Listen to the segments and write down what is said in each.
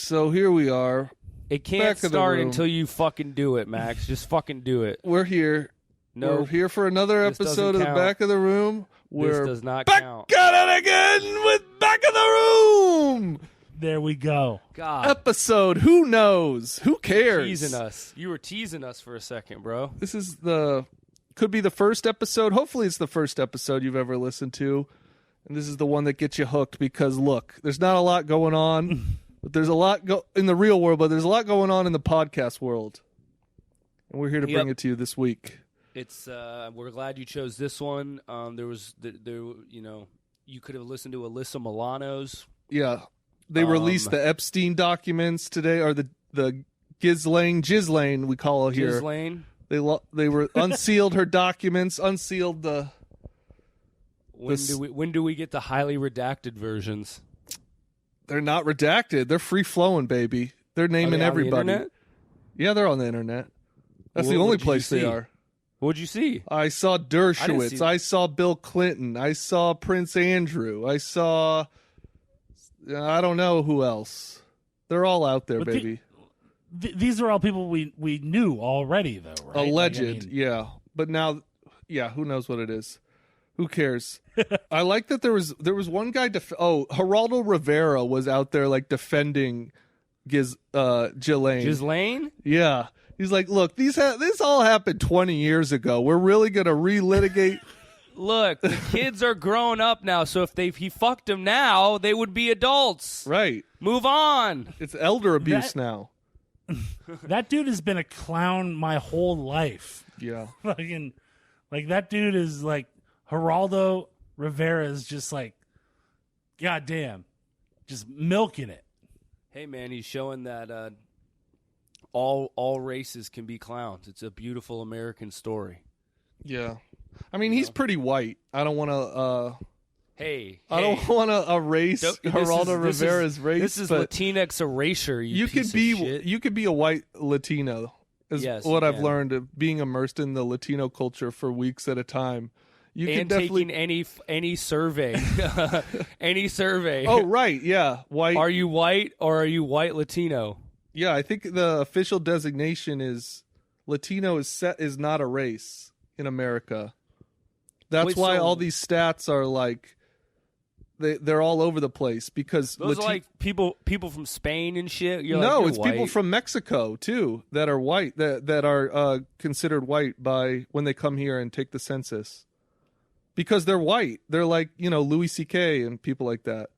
So here we are. It can't start until you fucking do it, Max. Just fucking do it. We're here. No, We're here for another episode of The Back of the Room. This does not count. Back at it again with Back of the Room. There we go. God. Episode, who knows? Who cares? Teasing us. You were teasing us for a second, bro. This is could be the first episode. Hopefully it's the first episode you've ever listened to. And this is the one that gets you hooked because, look, there's not a lot going on. But there's a lot in the real world, but there's a lot going on in the podcast world. And we're here to bring it to you this week. It's we're glad you chose this one. You could have listened to Alyssa Milano's. Yeah. They released the Epstein documents today, or the Ghislaine we call it here. Ghislaine. They were unsealed her documents, unsealed the. When do we get the highly redacted versions? They're not redacted. They're free flowing, baby. They're naming everybody. The internet? Yeah, they're on the internet. That's the only place they are. What'd you see? I saw Dershowitz. I saw Bill Clinton. I saw Prince Andrew. I saw. I don't know who else. They're all out there, baby. These are all people we knew already, though, right? Alleged, yeah. But now, who knows what it is? Who cares? I like that there was one guy. Geraldo Rivera was out there like defending Ghislaine. Ghislaine? Yeah, he's like, look, this all happened 20 years ago. We're really gonna relitigate. Look, the kids are grown up now, so if he fucked them now, they would be adults. Right. Move on. It's elder abuse now. That dude has been a clown my whole life. Yeah. Like that dude is like Geraldo Rivera is just like, goddamn, just milking it. Hey man, he's showing that all races can be clowns. It's a beautiful American story. Yeah. I mean, he's pretty white. I don't want to. I don't want to erase Geraldo Rivera's race. This is Latinx erasure. You could be a white Latino. Is what I've learned of being immersed in the Latino culture for weeks at a time. You can definitely taking any survey, any survey. Oh right, yeah. White. Are you white or are you white Latino? Yeah, I think the official designation is Latino is not a race in America. That's why all these stats are like they're all over the place because those are like people from Spain and shit. It's people from Mexico too that are white that are considered white by when they come here and take the census because they're white. They're like Louis C.K. and people like that.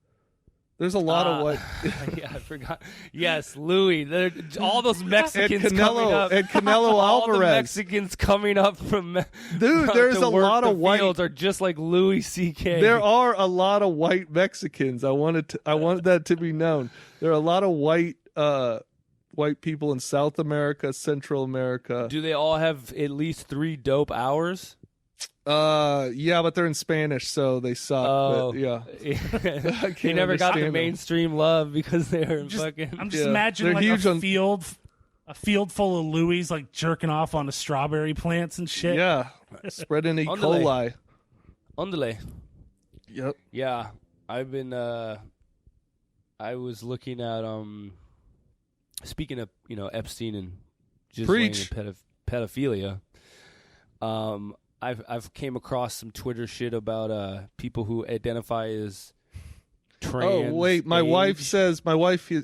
There's a lot of white. Yeah, I forgot. Yes, Louis. All those Mexicans coming up. And Canelo Alvarez. All the Mexicans coming up from dude. There's a lot of white. Fields are just like Louis C.K. There are a lot of white Mexicans. I wanted that to be known. There are a lot of white people in South America, Central America. Do they all have at least 3 dope hours? Yeah, but they're in Spanish, so they suck. Oh, but, yeah. They never got the mainstream love because they're fucking. I'm just imagining like a field full of Louis like jerking off on the strawberry plants and shit. Yeah, spreading E. coli. Ondale. Yep. Yeah, I've been. I was looking at Speaking of Epstein and Ghislaine and pedophilia. I've came across some Twitter shit about people who identify as trans. Oh wait, my wife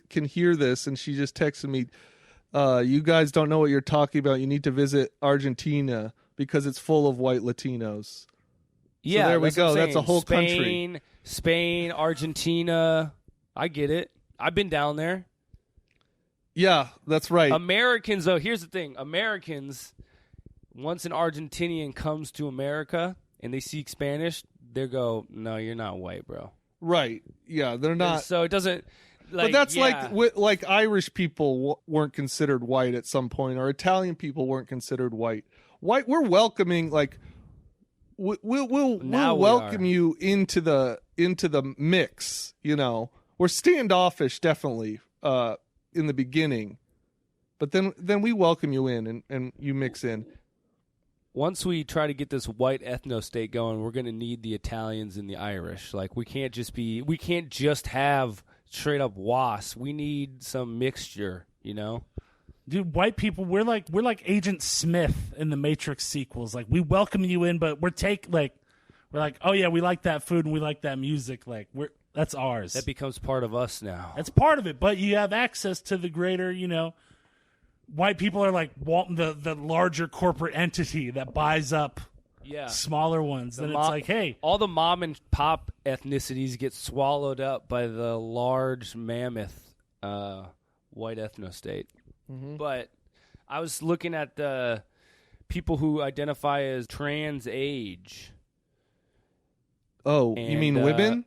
can hear this, and she just texted me. You guys don't know what you're talking about. You need to visit Argentina because it's full of white Latinos. Yeah, so there we go. That's a whole country. Spain, Argentina. I get it. I've been down there. Yeah, that's right. Americans, though, here's the thing. Americans. Once an Argentinian comes to America and they speak Spanish, they go, "No, you're not white, bro." Right? Yeah, they're not. And so it doesn't. But that's like Irish people weren't considered white at some point, or Italian people weren't considered white. We're welcoming. Like we'll welcome you into the mix. We're standoffish, definitely in the beginning, but then we welcome you in and you mix in. Once we try to get this white ethno-state going, we're going to need the Italians and the Irish. Like we can't just have straight up wasp. We need some mixture, Dude, white people, we're like Agent Smith in the Matrix sequels. Like, we welcome you in, but we're like, oh yeah, we like that food and we like that music. Like, that's ours. That becomes part of us now. That's part of it, but you have access to the greater, white people are like the larger corporate entity that buys up smaller ones. Then it's like, hey. All the mom and pop ethnicities get swallowed up by the large mammoth white ethno-state. Mm-hmm. But I was looking at the people who identify as trans age. Oh, you mean women?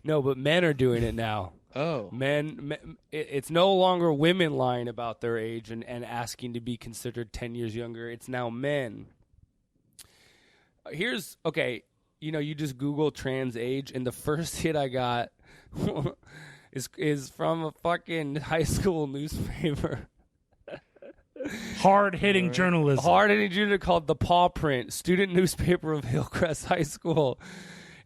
No, but men are doing it now. Oh. Men, it's no longer women lying about their age and asking to be considered 10 years younger. It's now men. Okay, you just Google trans age, and the first hit I got is from a fucking high school newspaper. Hard-hitting journalism. Hard-hitting journalism called The Paw Print, student newspaper of Hillcrest High School.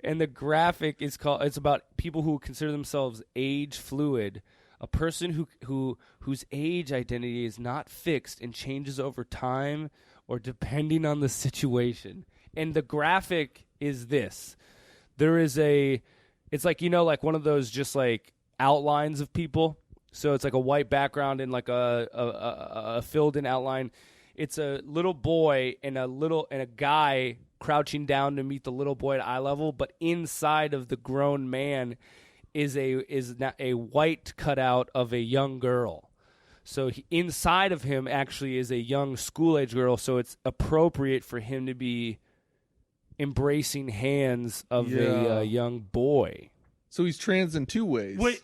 And the graphic it's about people who consider themselves age fluid, a person whose age identity is not fixed and changes over time or depending on the situation. And the graphic is this. There is it's like, like one of those just like outlines of people. So it's like a white background and like a filled in outline. It's a little boy and a guy crouching down to meet the little boy at eye level, but inside of the grown man is a white cutout of a young girl. So inside of him actually is a young school-age girl, so it's appropriate for him to be embracing hands of a young boy. So he's trans in two ways. Wait.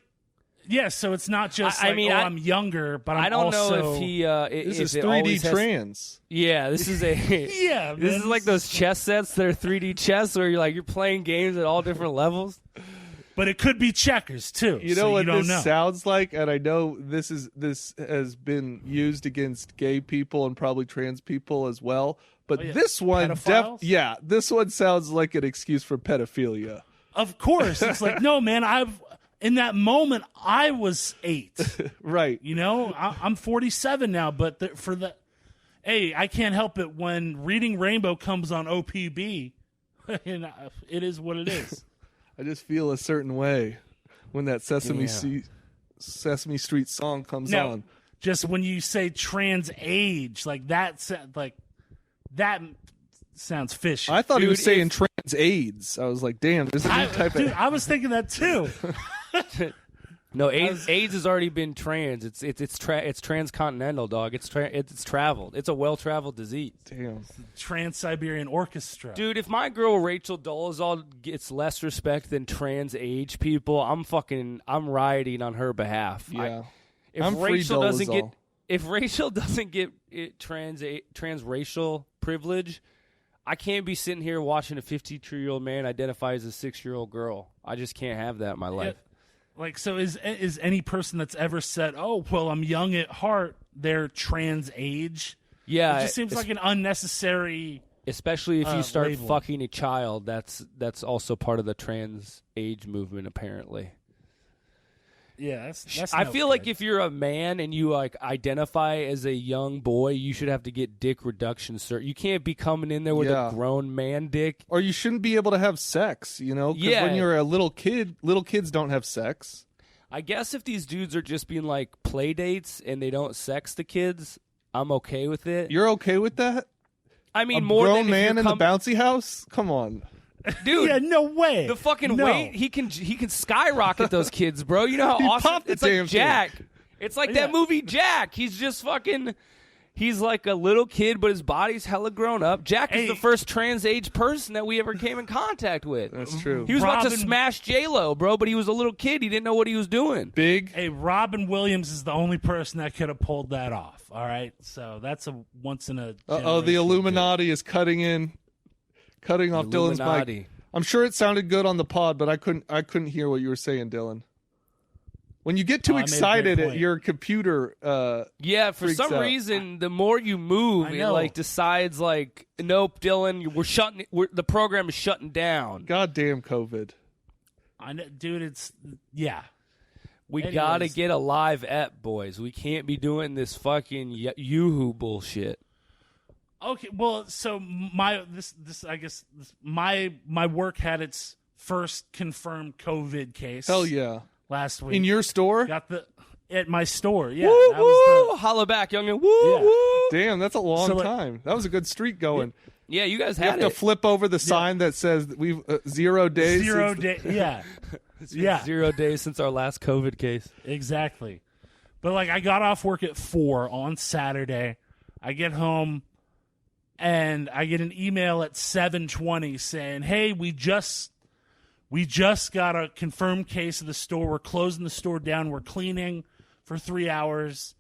Yeah, so it's not just I'm younger, but I don't also... know if he... this is 3D trans. Yeah, this is yeah, this is like those chess sets that are 3D chess where you're playing games at all different levels. But it could be checkers, too. You know what this sounds like? And I know this has been used against gay people and probably trans people as well. But this one... this one sounds like an excuse for pedophilia. Of course. It's like, no, man, in that moment, I was 8. Right. I'm 47 now, but I can't help it when Reading Rainbow comes on OPB, and it is what it is. I just feel a certain way when that Sesame Street song comes on. Just when you say trans age, like that sounds fishy. I thought he was saying trans AIDS. I was like, damn, there's a new type of... I was thinking that too. No, AIDS has already been trans. It's transcontinental, dog. It's traveled. It's a well-traveled disease. Damn. Trans-Siberian Orchestra. Dude, if my girl Rachel Dolezal gets less respect than trans age people, I'm rioting on her behalf. Yeah. If Rachel doesn't get transracial privilege, I can't be sitting here watching a 52-year-old man identify as a 6-year-old girl. I just can't have that in my life. Like, so is any person that's ever said, "Oh, well, I'm young at heart," they're trans age? Yeah, it just seems like an unnecessary. Especially if you start label. fucking a child, that's also part of the trans age movement, apparently. Yeah, that's I no feel good. like if you're a man and you like identify as a young boy, you should have to get dick reduction, sir. You can't be coming in there with a grown man dick. Or you shouldn't be able to have sex, Because when you're a little kid, little kids don't have sex. I guess if these dudes are just being like play dates and they don't sex the kids, I'm okay with it. You're okay with that? I mean, a more grown than if man you're in the bouncy house? Come on. Dude, yeah, no way. The fucking weight he can skyrocket those kids, bro. You know how awesome it's like Jack. It's like that movie Jack. He's just fucking he's like a little kid, but his body's hella grown up. Jack is the first trans age person that we ever came in contact with. That's true. He was about to smash J-Lo, bro, but he was a little kid. He didn't know what he was doing. Big. Hey, Robin Williams is the only person that could have pulled that off. All right, so that's a once in a. The Illuminati is cutting off Dylan's mic. I'm sure it sounded good on the pod, but I couldn't hear what you were saying, Dylan. When you get too excited at your computer, for some reason, the more you move, it like decides like, nope, Dylan, the program is shutting down. Goddamn COVID. I know, dude. It's yeah. We gotta get a live ep, boys. We can't be doing this fucking Yoo-hoo bullshit. Okay, well, so my work had its first confirmed COVID case. Hell yeah! Last week in your store? At my store. Yeah, woo, that was woo! Holla back, youngin'. Woo yeah. woo! Damn, that's a long time. That was a good streak going. Yeah, you guys you have to flip over the sign that says we've 0 days. 0 day. Yeah. It's 0 days since our last COVID case. Exactly. But like I got off work at 4 on Saturday. I get home and I get an email at 7:20 saying, "Hey, we just got a confirmed case of the store. We're closing the store down. We're cleaning for 3 hours.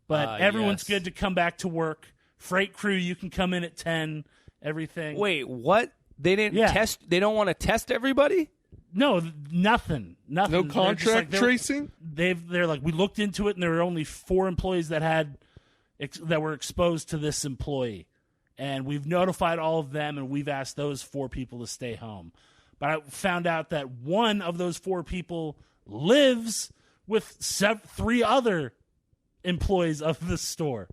But everyone's good to come back to work. Freight crew, you can come in at 10, everything." Wait, what? They didn't test they don't want to test everybody? No, nothing. No contract tracing? They're like, we looked into it, and there were only 4 employees that were exposed to this employee. And we've notified all of them, and we've asked those 4 people to stay home. But I found out that one of those 4 people lives with 3 other employees of the store.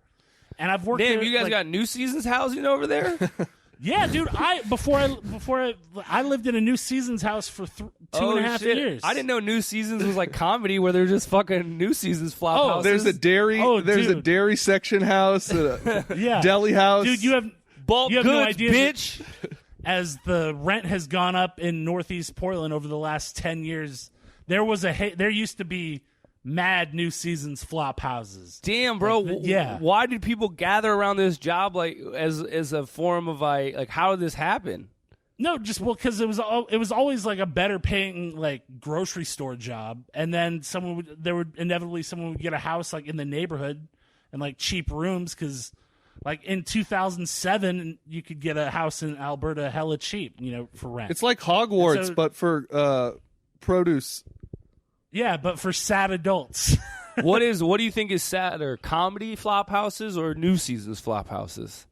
And I've worked Damn, there, you guys got New Seasons housing over there? Yeah, dude. Before I lived in a New Seasons house for 2.5 years. I didn't know New Seasons was like comedy where they're just fucking New Seasons flop houses. There's a dairy. There's a dairy section house, deli house. Dude, you have bulk goods, no idea, bitch. As the rent has gone up in Northeast Portland over the last 10 years, there used to be mad New Seasons flop houses. Damn, bro. Why did people gather around this job like as a form of like how did this happen? No, just because it was always like a better paying like grocery store job, and then someone would get a house like in the neighborhood and like cheap rooms because like in 2007 you could get a house in Alberta hella cheap, for rent. It's like Hogwarts, but for produce. Yeah, but for sad adults. What do you think is sadder, comedy flop houses or New Seasons flop houses?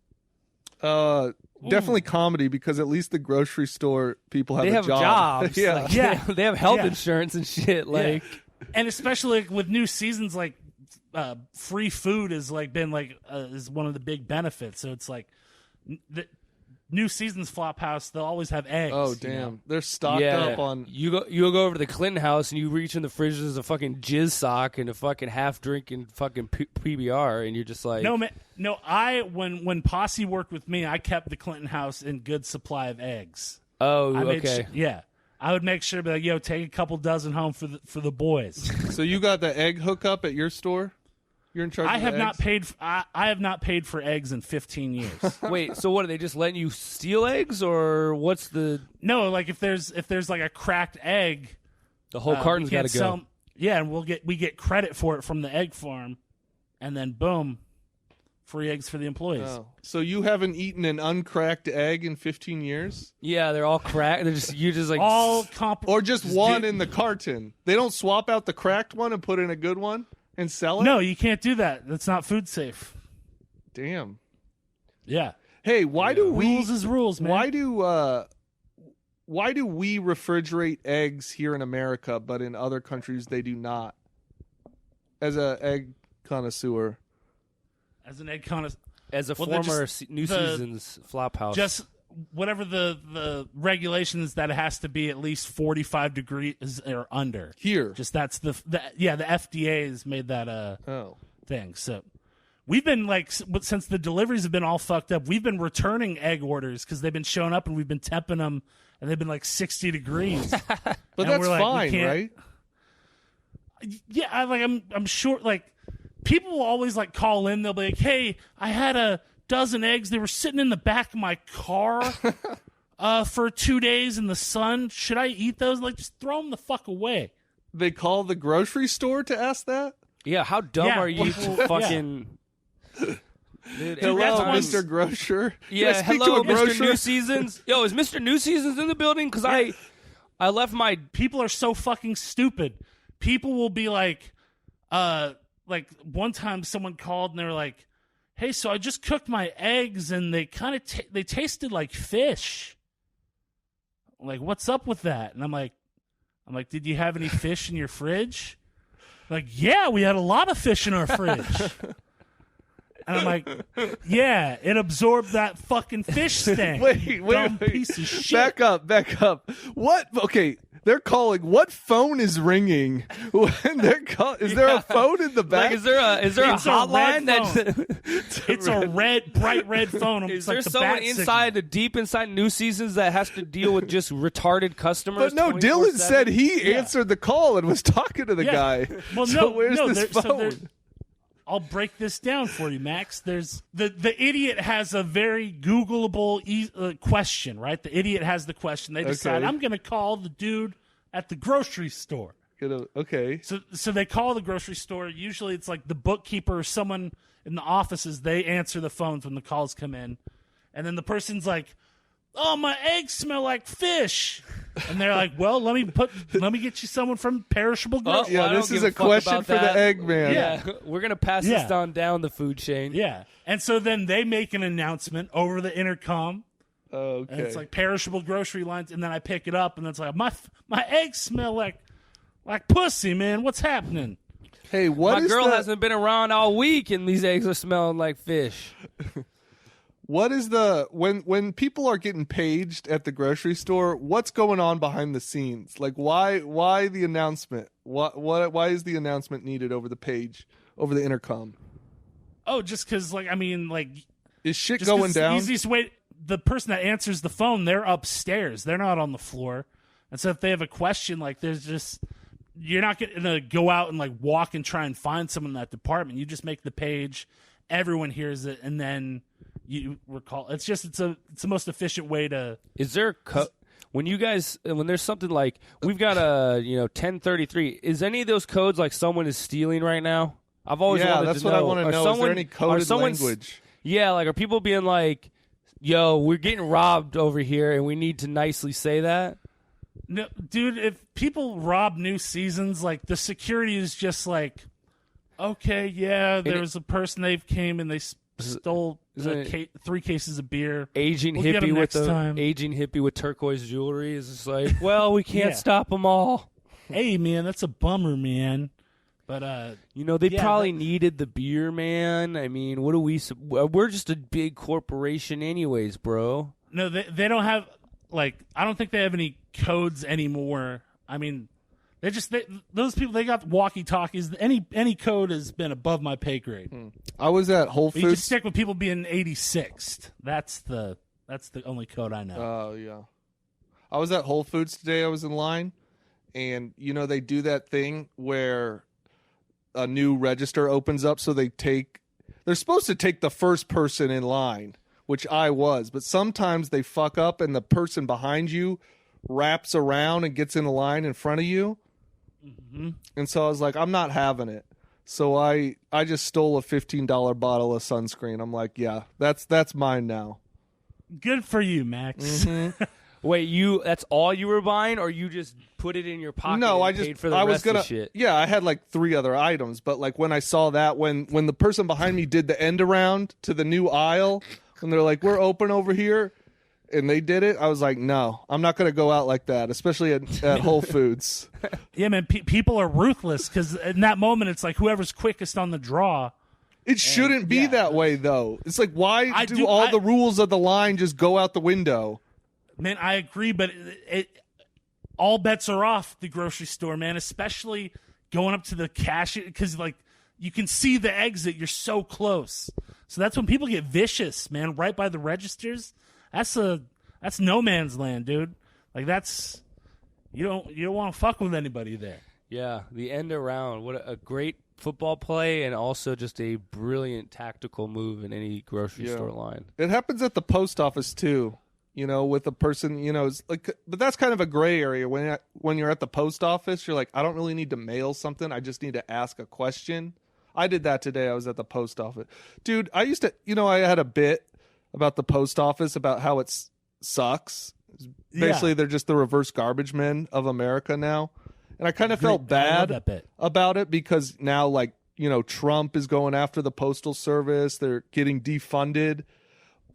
Definitely comedy, because at least the grocery store people have jobs. Yeah. Like, they have health insurance and shit. Like, and especially like, with New Seasons, like free food is like been like is one of the big benefits. So it's like the New Seasons flop house, they'll always have eggs. Oh damn, they're stocked up on. You go over to the Clinton house and you reach in the fridge. There's a fucking jizz sock and a fucking half drinking fucking PBR, and you're just like, no man, no. When Posse worked with me, I kept the Clinton house in good supply of eggs. Oh, okay, I would make sure, like, yo, take a couple dozen home for the boys. So you got the egg hookup at your store? You're in charge. I have not paid for eggs in 15 years. Wait, so what, are they just letting you steal eggs, or what's the? No, like if there's like a cracked egg, the whole carton's got to go. And we get credit for it from the egg farm, and then boom, free eggs for the employees. Oh. So you haven't eaten an uncracked egg in 15 years? Yeah, they're all cracked. You're just like or just one in the carton. They don't swap out the cracked one and put in a good one and sell it? No, you can't do that. That's not food safe. Damn. Yeah. Hey, why do we rules is rules, man? Why do we refrigerate eggs here in America, but in other countries they do not? As an egg connoisseur. As an egg connoisseur. As a former New Seasons flop house. Just whatever the regulations that it has to be at least 45 degrees or under. Here. Just that's the FDA has made that thing. So we've been like, since the deliveries have been all fucked up, we've been returning egg orders because they've been showing up and we've been temping them and they've been like 60 degrees. But that's fine, right? Yeah, I'm sure like people will always like call in. They'll be like, "Hey, I had a dozen eggs. They were sitting in the back of my car for 2 days in the sun. Should I eat those?" Like, just throw them the fuck away. They call the grocery store to ask that? Yeah, how dumb are you to fucking... Dude, hello, Mr. Grocer. Yeah, hello, Mr. New Seasons. Yo, is Mr. New Seasons in the building? Because I left my... People are so fucking stupid. People will be like one time someone called and they were like, "Hey, so I just cooked my eggs and they kind of they tasted like fish. Like, what's up with that?" And I'm like, I'm like, did you have any fish in your fridge? Like, yeah, we had a lot of fish in our fridge. And I'm like, yeah, it absorbed that fucking fish stank. Wait. Piece of shit. Back up. What? Okay, they're calling. What phone is ringing? When they're is there a phone in the back? Like, is there a hotline? It's a bright red phone. Is there someone deep inside New Seasons that has to deal with just retarded customers? But no, Dylan said he answered the call and was talking to the guy. Well, so where's this phone? I'll break this down for you, Max. There's the idiot has a very Googleable question, right? The idiot has the question. They decide, I'm going to call the dude at the grocery store. Okay. So they call the grocery store. Usually it's like the bookkeeper or someone in the offices. They answer the phones when the calls come in. And then the person's like, oh, my eggs smell like fish. And they're like, well, let me get you someone from Perishable Grocery. Yeah, this is a question for the egg man. Yeah, we're going to pass this down the food chain. Yeah. And so then they make an announcement over the intercom. Okay. And it's like Perishable Grocery lines. And then I pick it up, and it's like, my eggs smell like pussy, man. What's happening? Hey, my girl hasn't been around all week, and these eggs are smelling like fish. What is when people are getting paged at the grocery store? What's going on behind the scenes? Like, why the announcement? Why is the announcement needed over the intercom? Oh, just because, is shit going down? The easiest way, the person that answers the phone, they're upstairs. They're not on the floor, and so if they have a question, you're not going to go out and walk and try and find someone in that department. You just make the page, everyone hears it, and then you recall. It's the most efficient way to. Is there when there's something like we've got a 1033? Is any of those codes like someone is stealing right now? I've always wanted to know. That's what I want to know. Is there any coded language? Yeah, are people being like, "Yo, we're getting robbed over here, and we need to nicely say that." No, dude. If people rob New Seasons, the security is just okay, yeah, there was a person they came and they stole 3 cases of beer. Aging hippie with turquoise jewelry is just like, well, we can't stop them all. Hey, man, that's a bummer, man. But they probably needed the beer, man. I mean, what do we're just a big corporation, anyways, bro. No, they don't have I don't think they have any codes anymore. I mean. Those people, they got walkie-talkies. Any code has been above my pay grade. I was at Whole Foods. You can stick with people being 86th. That's the only code I know. Oh, yeah. I was at Whole Foods today. I was in line. And, they do that thing where a new register opens up. So they're supposed to take the first person in line, which I was. But sometimes they fuck up and the person behind you wraps around and gets in the line in front of you. Mm-hmm. And so I was like, I'm not having it. So I just stole a $15 bottle of sunscreen. I'm like, yeah, that's mine now. Good for you, Max. Mm-hmm. Wait, that's all you were buying, or you just put it in your pocket? No, and paid for the rest of the shit? Yeah, I had 3 other items, but when I saw that, when the person behind me did the end around to the new aisle, and they're like, we're open over here. And they did it. I was like, no, I'm not going to go out like that, especially at Whole Foods. Yeah, man, people are ruthless because in that moment, it's like whoever's quickest on the draw. It shouldn't be that way, though. It's like, why do the rules of the line just go out the window? Man, I agree, but all bets are off the grocery store, man, especially going up to the cashier because, you can see the exit. You're so close. So that's when people get vicious, man, right by the registers. That's no man's land, dude. That's you don't want to fuck with anybody there. Yeah, the end around. What a great football play, and also just a brilliant tactical move in any grocery store line. It happens at the post office too. With a person, it's but that's kind of a gray area when you're at the post office. You're like, I don't really need to mail something. I just need to ask a question. I did that today. I was at the post office, dude. I used to, I had a bit about the post office, about how it sucks. Basically, they're just the reverse garbage men of America now. And I kind of felt bad about it because now, Trump is going after the Postal Service. They're getting defunded.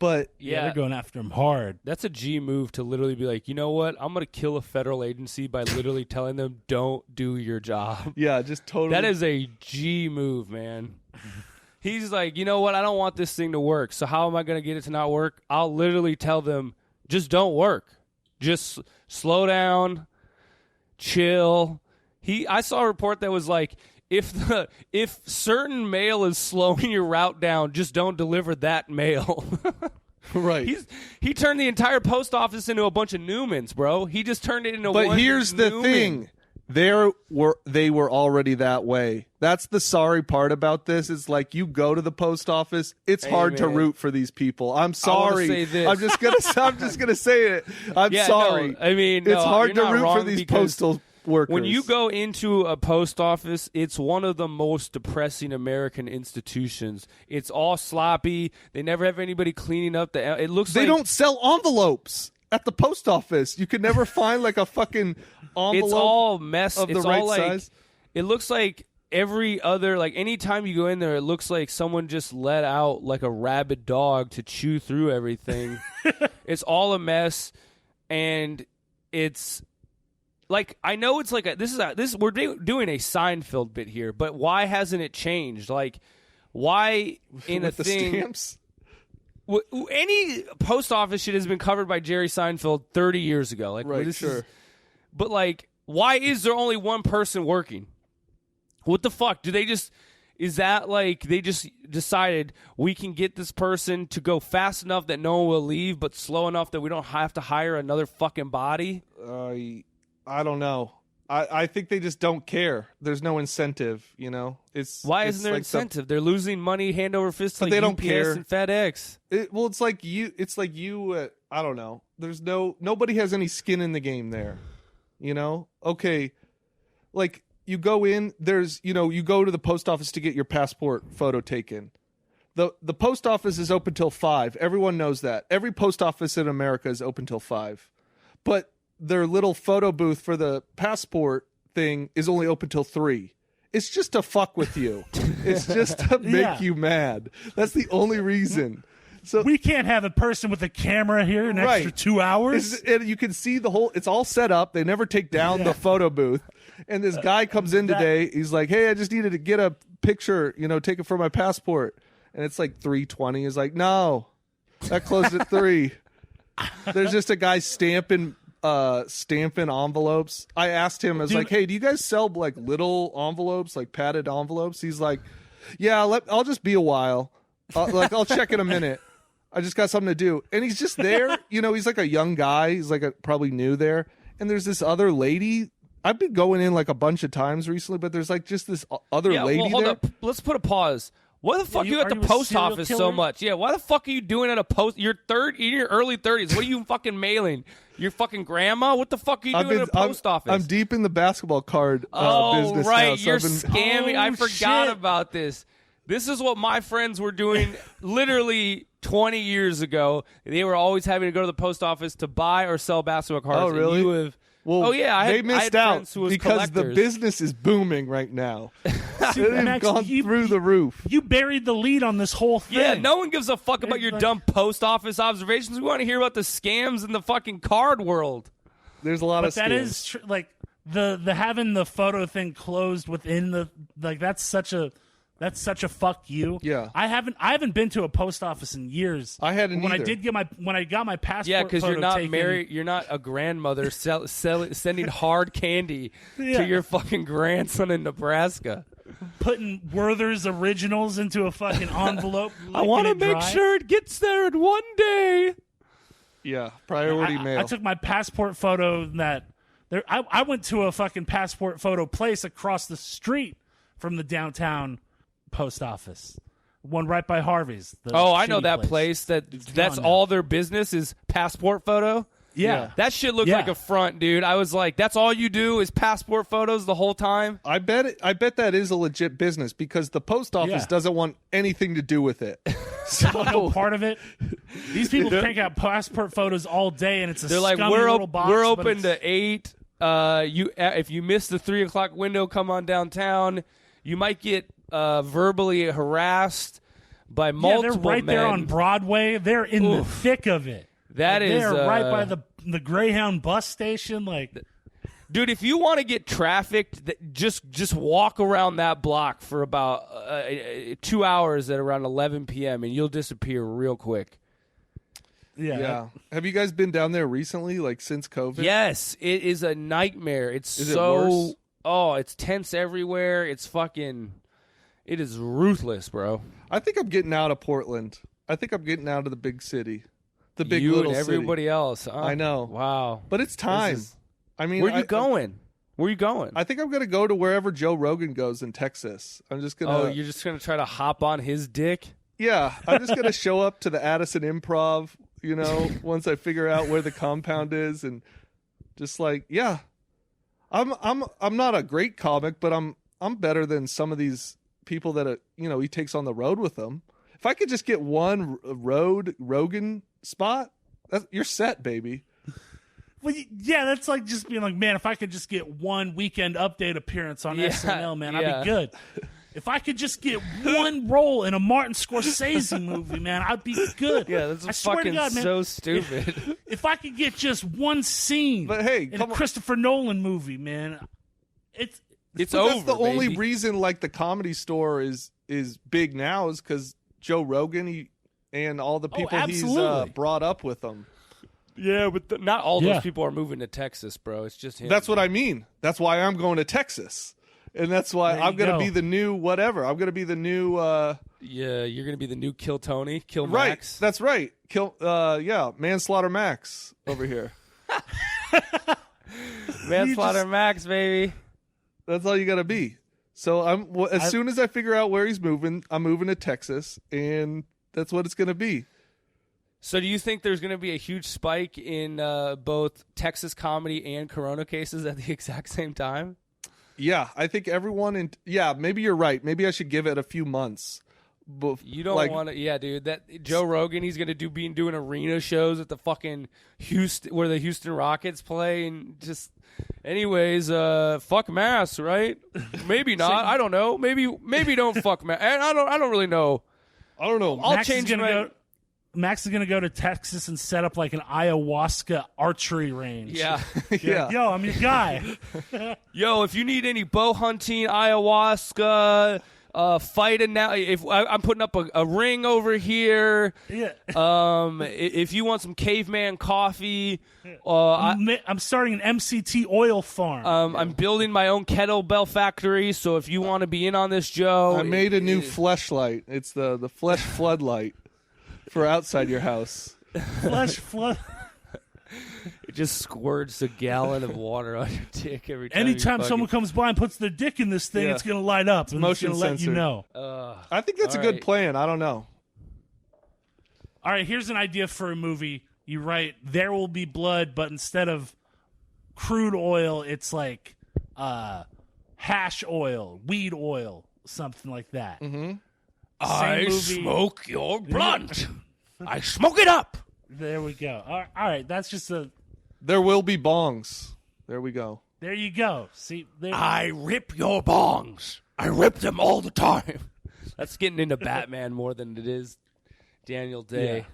But yeah, they're going after him hard. That's a G move to literally be like, you know what? I'm going to kill a federal agency by literally telling them, don't do your job. Yeah, just totally. That is a G move, man. He's like, you know what? I don't want this thing to work. So how am I going to get it to not work? I'll literally tell them, just don't work. Just slow down, chill. I saw a report that was like, if certain mail is slowing your route down, just don't deliver that mail. Right. He turned the entire post office into a bunch of Newmans, bro. He just turned it into one. But here's the thing. They were already that way. That's the sorry part about this. Is like you go to the post office, it's hard to root for these people. I'm sorry. Say this. I'm just gonna say it. I'm sorry. No, I mean, it's hard to root for these postal workers. When you go into a post office, it's one of the most depressing American institutions. It's all sloppy. They never have anybody cleaning up it looks they don't sell envelopes at the post office. You could never find like a fucking envelope. It's all mess. Of it's the right all like size. it looks like every other like anytime you go in there, it looks like someone just let out like a rabid dog to chew through everything. It's all a mess, and it's. Like, I know it's like we're doing a Seinfeld bit here, but why hasn't it changed? Like, why in With a thing? The stamps? Any post office shit has been covered by Jerry Seinfeld 30 years ago. Like, right, sure. But like, why is there only one person working? What the fuck? Is that like they just decided we can get this person to go fast enough that no one will leave, but slow enough that we don't have to hire another fucking body? I don't know. I think they just don't care. There's no incentive, you know. Why isn't there incentive? They're losing money hand over fist to they don't UPS care. and FedEx. It's like you. I don't know. There's nobody has any skin in the game there, you know. Okay, like you go in. You go to the post office to get your passport photo taken. The post office is open till 5. Everyone knows that. Every post office in America is open till 5, but their little photo booth for the passport thing is only open till 3. It's just to fuck with you. It's just to make you mad. That's the only reason. So we can't have a person with a camera here an extra 2 hours. And you can see it's all set up. They never take down the photo booth. And this guy comes in today. He's like, hey, I just needed to get a picture, take it for my passport. And it's like 3:20. He's like, no, that closed at 3. There's just a guy stamping envelopes. I asked him, I was like, hey, do you guys sell like little envelopes, like padded envelopes? He's like, yeah, I'll just be a while. I'll check in a minute. I just got something to do. And he's just there. He's like a young guy. He's like probably new there. And there's this other lady. I've been going in like a bunch of times recently, but there's like just this other lady well, hold there. Up. Let's put a pause. Why the fuck you at the post office so much? Yeah, why the fuck are you doing at a post? You're in your early 30s. What are you fucking mailing? Your fucking grandma? What the fuck are you doing at a post office? I'm deep in the basketball card business right. now. So You're scamming. I forgot about this. This is what my friends were doing literally 20 years ago. They were always having to go to the post office to buy or sell basketball cards. Oh, really? And you have... Well, they missed out because the business is booming right now. They've gone through the roof. You buried the lead on this whole thing. Yeah, no one gives a fuck about your dumb post office observations. We want to hear about the scams in the fucking card world. There's a lot of scams. That is like the having the photo thing closed within the that's such a fuck you. Yeah, I haven't been to a post office in years. I hadn't when either. When I got my passport. Yeah, because you're not taken, married. You're not a grandmother sending hard candy to your fucking grandson in Nebraska. Putting Werther's originals into a fucking envelope. I want to make sure it gets there in one day. Yeah, priority mail. I took my passport photo I went to a fucking passport photo place across the street from the downtown post office, one right by Harvey's. I know that place. That's all their business is passport photo. Yeah. That shit looked like a front, dude. I was like, that's all you do is passport photos the whole time? I bet that is a legit business because the post office doesn't want anything to do with it. So no part of it. These people crank out passport photos all day, and it's they're like, little box. We're open to 8. If you miss the 3 o'clock window, come on downtown. You might get verbally harassed by multiple they're right men. there on Broadway. They're in the thick of it. They're right by the Greyhound bus station. Like, dude, if you want to get trafficked, just walk around that block for about 2 hours at around 11 p.m. and you'll disappear real quick. Yeah. Have you guys been down there recently, like since COVID? Yes, it is a nightmare. It's it worse? It's tense everywhere. It is ruthless, bro. I think I'm getting out of Portland. I think I'm getting out of the big city. The big You little and everybody city. else. I know. Wow. But it's time. I mean, Where you going? Where you going? I think I'm going to go to wherever Joe Rogan goes in Texas. I'm just going to... Oh, you're just going to try to hop on his dick? Yeah, I'm just going to show up to the Addison Improv, once I figure out where the compound is, and just like, yeah. I'm not a great comic, but I'm better than some of these people that he takes on the road with them. If I could just get one Rogan spot, you're set, baby. Well, yeah, that's like just being like, man, if I could just get one Weekend Update appearance on SNL, man, I'd be good. If I could just get one role in a Martin Scorsese movie, man, I'd be good. Yeah, that's fucking God, man, so stupid. If I could get just one scene in a Christopher Nolan movie, man, it's over. That's the only reason, like, the Comedy Store is big now is because Joe Rogan and all the people he's brought up with him. Yeah, but not all those people are moving to Texas, bro. It's just him. That's what I mean. That's why I'm going to Texas. And that's why I'm going to be the new whatever. I'm going to be the new... you're going to be the new Kill Tony, Kill Max. Right, that's right. Manslaughter Max over here. Manslaughter Max, baby. That's all you got to be. So as soon as I figure out where he's moving, I'm moving to Texas, and that's what it's going to be. So do you think there's going to be a huge spike in both Texas comedy and corona cases at the exact same time? Yeah, I think everyone maybe you're right. Maybe I should give it a few months. You don't want to, dude. That Joe Rogan, he's gonna be doing arena shows at the fucking Houston, where the Houston Rockets play, and just, anyways, fuck masks, right? Maybe not. I don't know. Maybe don't fuck masks. I don't really know. I don't know. Max is going to go to Texas and set up like an ayahuasca archery range. Yeah. Yeah. Yo, I'm your guy. Yo, if you need any bow hunting, ayahuasca, fighting now, if I'm putting up a ring over here. Yeah. If you want some caveman coffee, I'm starting an MCT oil farm. I'm building my own kettlebell factory. So if you want to be in on this, Joe, I made a new fleshlight. It's the flesh floodlight. For outside your house. Flesh flood. It just squirts a gallon of water on your dick every time. Anytime someone comes by and puts their dick in this thing, it's going to light up. And motion it's going to let you know. I think that's a good plan. I don't know. All right, here's an idea for a movie. You write, there will be blood, but instead of crude oil, it's like hash oil, weed oil, something like that. Mm-hmm. I smoke your blunt. I smoke it up. There we go. All right, that's just There will be bongs. There we go. There you go. See, I rip your bongs. I rip them all the time. That's getting into Batman more than it is Daniel Day.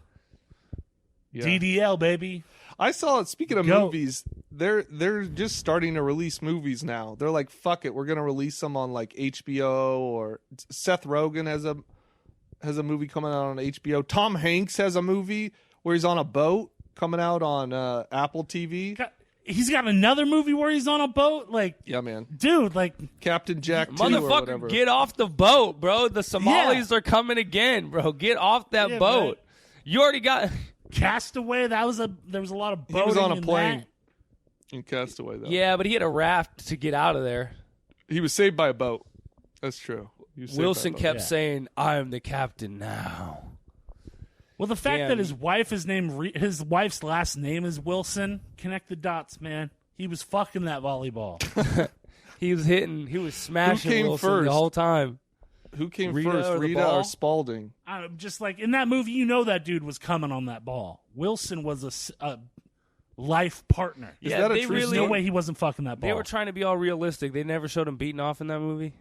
Yeah. DDL, baby. I saw it. Speaking of movies, they're just starting to release movies now. They're like, fuck it, we're gonna release them on like HBO, or Seth Rogen has a movie coming out on HBO. Tom Hanks has a movie where he's on a boat coming out on Apple TV. He's got another movie where he's on a boat? Like, yeah, man. Dude, like Captain Jack 2 motherfucker, or whatever. Get off the boat, bro. The Somalis are coming again, bro. Get off that boat. Man. You already got Castaway. There was a lot of boating. He was on a plane that. in Castaway, though. Yeah, but he had a raft to get out of there. He was saved by a boat. That's true. Wilson kept saying, "I'm the captain now." Well, the fact that his wife's last name is Wilson, connect the dots, man. He was fucking that volleyball. He was smashing Who came Wilson first? the whole time. Who came Rita first, or the Rita ball? or Spalding? I'm just like, in that movie, that dude was coming on that ball. Wilson was a life partner. Is that a true There's no way he wasn't fucking that ball. They were trying to be all realistic. They never showed him beating off in that movie.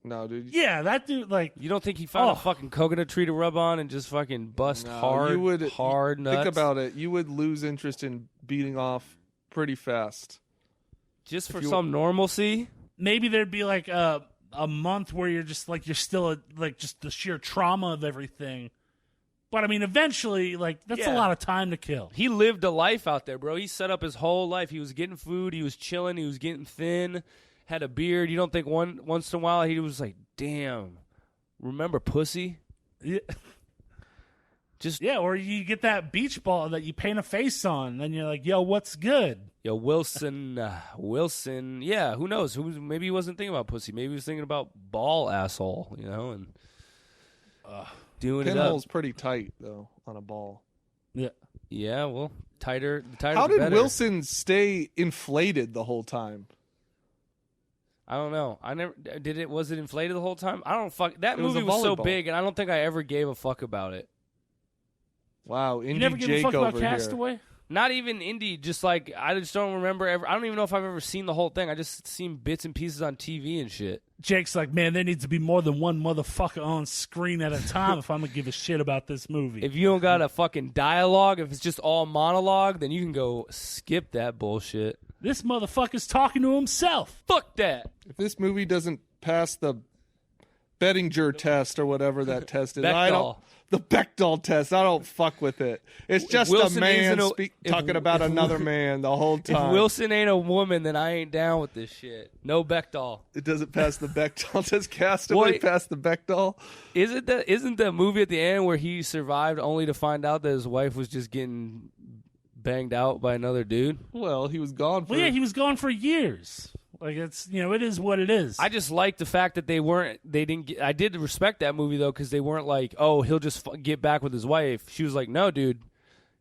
No, dude. Yeah, that dude, like... You don't think he found a fucking coconut tree to rub on and just fucking bust hard nuts? Think about it. You would lose interest in beating off pretty fast. Just for some normalcy? Maybe there'd be like a month where you're just like, you're still like just the sheer trauma of everything. But I mean, eventually, like, that's a lot of time to kill. He lived a life out there, bro. He set up his whole life. He was getting food. He was chilling. He was getting thin. Had a beard. You don't think once in a while he was like, damn, remember pussy? Yeah. Or you get that beach ball that you paint a face on. Then you're like, yo, what's good? Yo, Wilson, yeah, who knows? Maybe he wasn't thinking about pussy. Maybe he was thinking about ball asshole, and doing it up. Pinhole's pretty tight, though, on a ball. Yeah. Yeah, well, tighter How the did better. Wilson stay inflated the whole time? I don't know. Was it inflated the whole time? I don't fuck. That It was movie a was so volleyball. big, and I don't think I ever gave a fuck about it. Wow, You Indy never give Jake a fuck over about here. Castaway? Not even indie, just like, I just don't remember ever. I don't even know if I've ever seen the whole thing. I just seen bits and pieces on TV and shit. Jake's like, man, there needs to be more than one motherfucker on screen at a time if I'm going to give a shit about this movie. If you don't got a fucking dialogue, if it's just all monologue, then you can go skip that bullshit. This motherfucker's talking to himself. Fuck that. If this movie doesn't pass the Bettinger test or whatever that test is, the Bechdel test, I don't fuck with it. It's just Wilson a man isn't talking about another man the whole time. If Wilson ain't a woman, then I ain't down with this shit. No Bechdel. It doesn't pass the Bechdel. Does Castaway pass the Bechdel? Isn't the movie at the end where he survived only to find out that his wife was just getting banged out by another dude? Well, he was gone for... Well, yeah, he was gone for years. Like, it's, it is what it is. I just like the fact that I did respect that movie, though, because they weren't like, oh, he'll just get back with his wife. She was like, no, dude,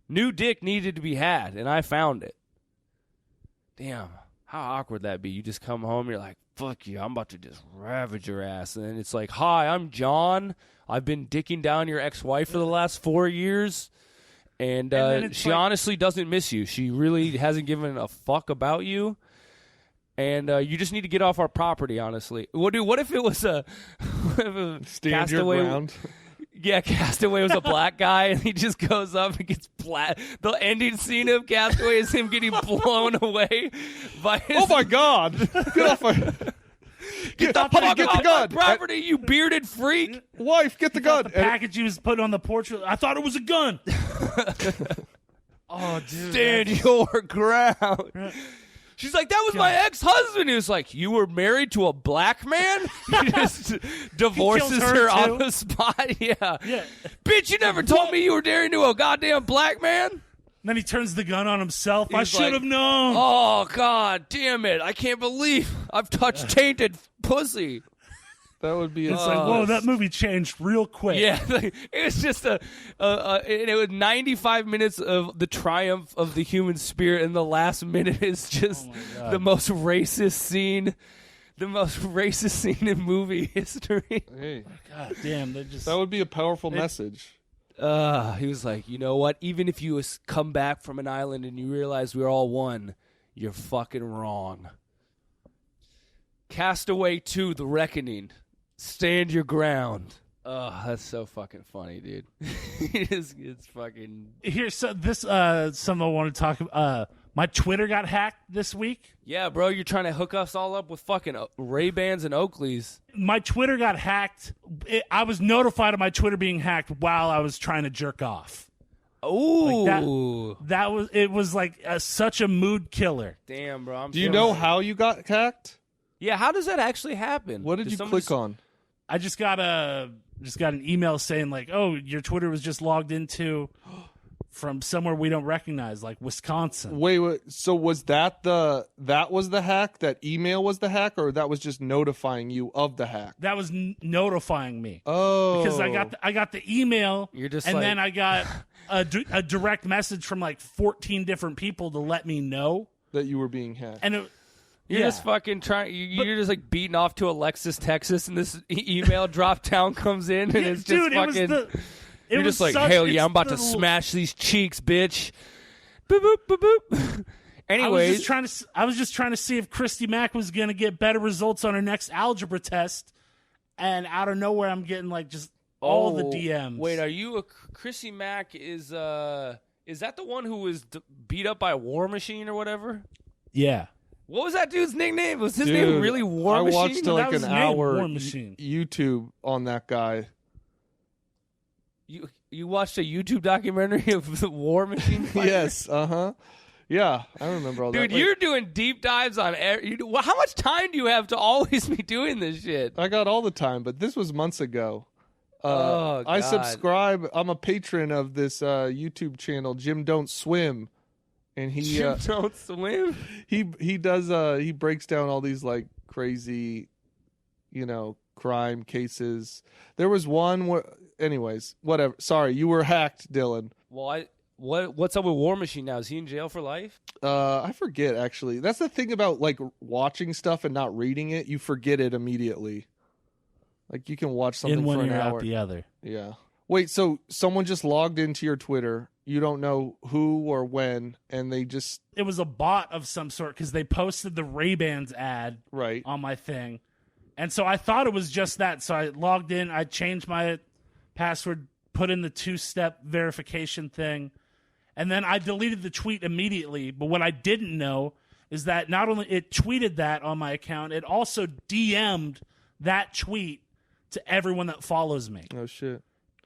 new dick needed to be had, and I found it. Damn, how awkward that'd be. You just come home, you're like, fuck you, I'm about to just ravage your ass. And then it's like, hi, I'm John. I've been dicking down your ex-wife for the last 4 years, and she honestly doesn't miss you. She really hasn't given a fuck about you. And you just need to get off our property, honestly. What if it was a Stand Castaway? Your ground. Yeah, Castaway was a black guy, and he just goes up and gets The ending scene of Castaway is him getting blown away by his... Oh, my God. Get off my... Get the gun. Property, you bearded freak. Wife, get the gun. The package he was putting on the porch, I thought it was a gun. Oh, dude. Stand your ground. She's like, that was my ex-husband. He was like, you were married to a black man? He just divorces her on the spot. Yeah. Bitch, you never told me you were married to a goddamn black man? And then he turns the gun on himself. I should have known. Oh, God damn it. I can't believe I've touched tainted pussy. That would be... It's like, whoa, that movie changed real quick. Yeah, it was just it was 95 minutes of the triumph of the human spirit, and the last minute is just the most racist scene in movie history. Hey. God damn, that would be a powerful message. He was like, you know what? Even if you come back from an island and you realize we're all one, you're fucking wrong. Castaway 2, The Reckoning. Stand your ground. Oh, that's so fucking funny, dude. It's fucking... Here's something I want to talk about. My Twitter got hacked this week. Yeah, bro, you're trying to hook us all up with fucking Ray-Bans and Oakleys. My Twitter got hacked. I was notified of my Twitter being hacked while I was trying to jerk off. Oh, it was like such a mood killer. Damn, bro. Do you know how you got hacked? Yeah, how does that actually happen? What did you click on? I just got an email saying like, "Oh, your Twitter was just logged into from somewhere we don't recognize, like Wisconsin." Wait. So was that was the hack? That email was the hack, or that was just notifying you of the hack? That was notifying me. Oh, because I got the email, then I got a direct message from like 14 different people to let me know that you were being hacked. And you're just fucking trying. You're just like beating off to Alexis, Texas, and this email drop down comes in, and it's just fucking. You're just like, hell yeah, I'm about to smash these cheeks, bitch. Boop boop boop boop. Anyways, I was just trying to see if Christy Mack was going to get better results on her next algebra test, and out of nowhere I'm getting like just all the DMs. Wait, are you Chrissy Mack is that the one who was beat up by War Machine or whatever? Yeah. What was that dude's nickname? Was his name really War Machine? I watched like an hour War Machine. YouTube on that guy. You watched a YouTube documentary of the War Machine fighter? Yes, yeah, I remember all that. Dude, you're doing deep dives on how much time do you have to always be doing this shit? I got all the time, but this was months ago. Oh, I God. subscribe. I'm a patron of this YouTube channel, Jim Don't Swim, and he Jim Don't Swim. He does he breaks down all these like crazy, crime cases. There was one where, anyways, whatever. Sorry, you were hacked, Dylan. Well, what's up with War Machine now? Is he in jail for life? I forget actually. That's the thing about like watching stuff and not reading it. You forget it immediately. Like you can watch something in one for an ear hour. out the other. Yeah. Wait, so someone just logged into your Twitter. You don't know who or when, and they just... It was a bot of some sort because they posted the Ray-Bans ad on my thing. And so I thought it was just that. So I logged in. I changed my password, put in the 2-step verification thing, and then I deleted the tweet immediately. But what I didn't know is that not only it tweeted that on my account, it also DM'd that tweet to everyone that follows me. Oh, shit.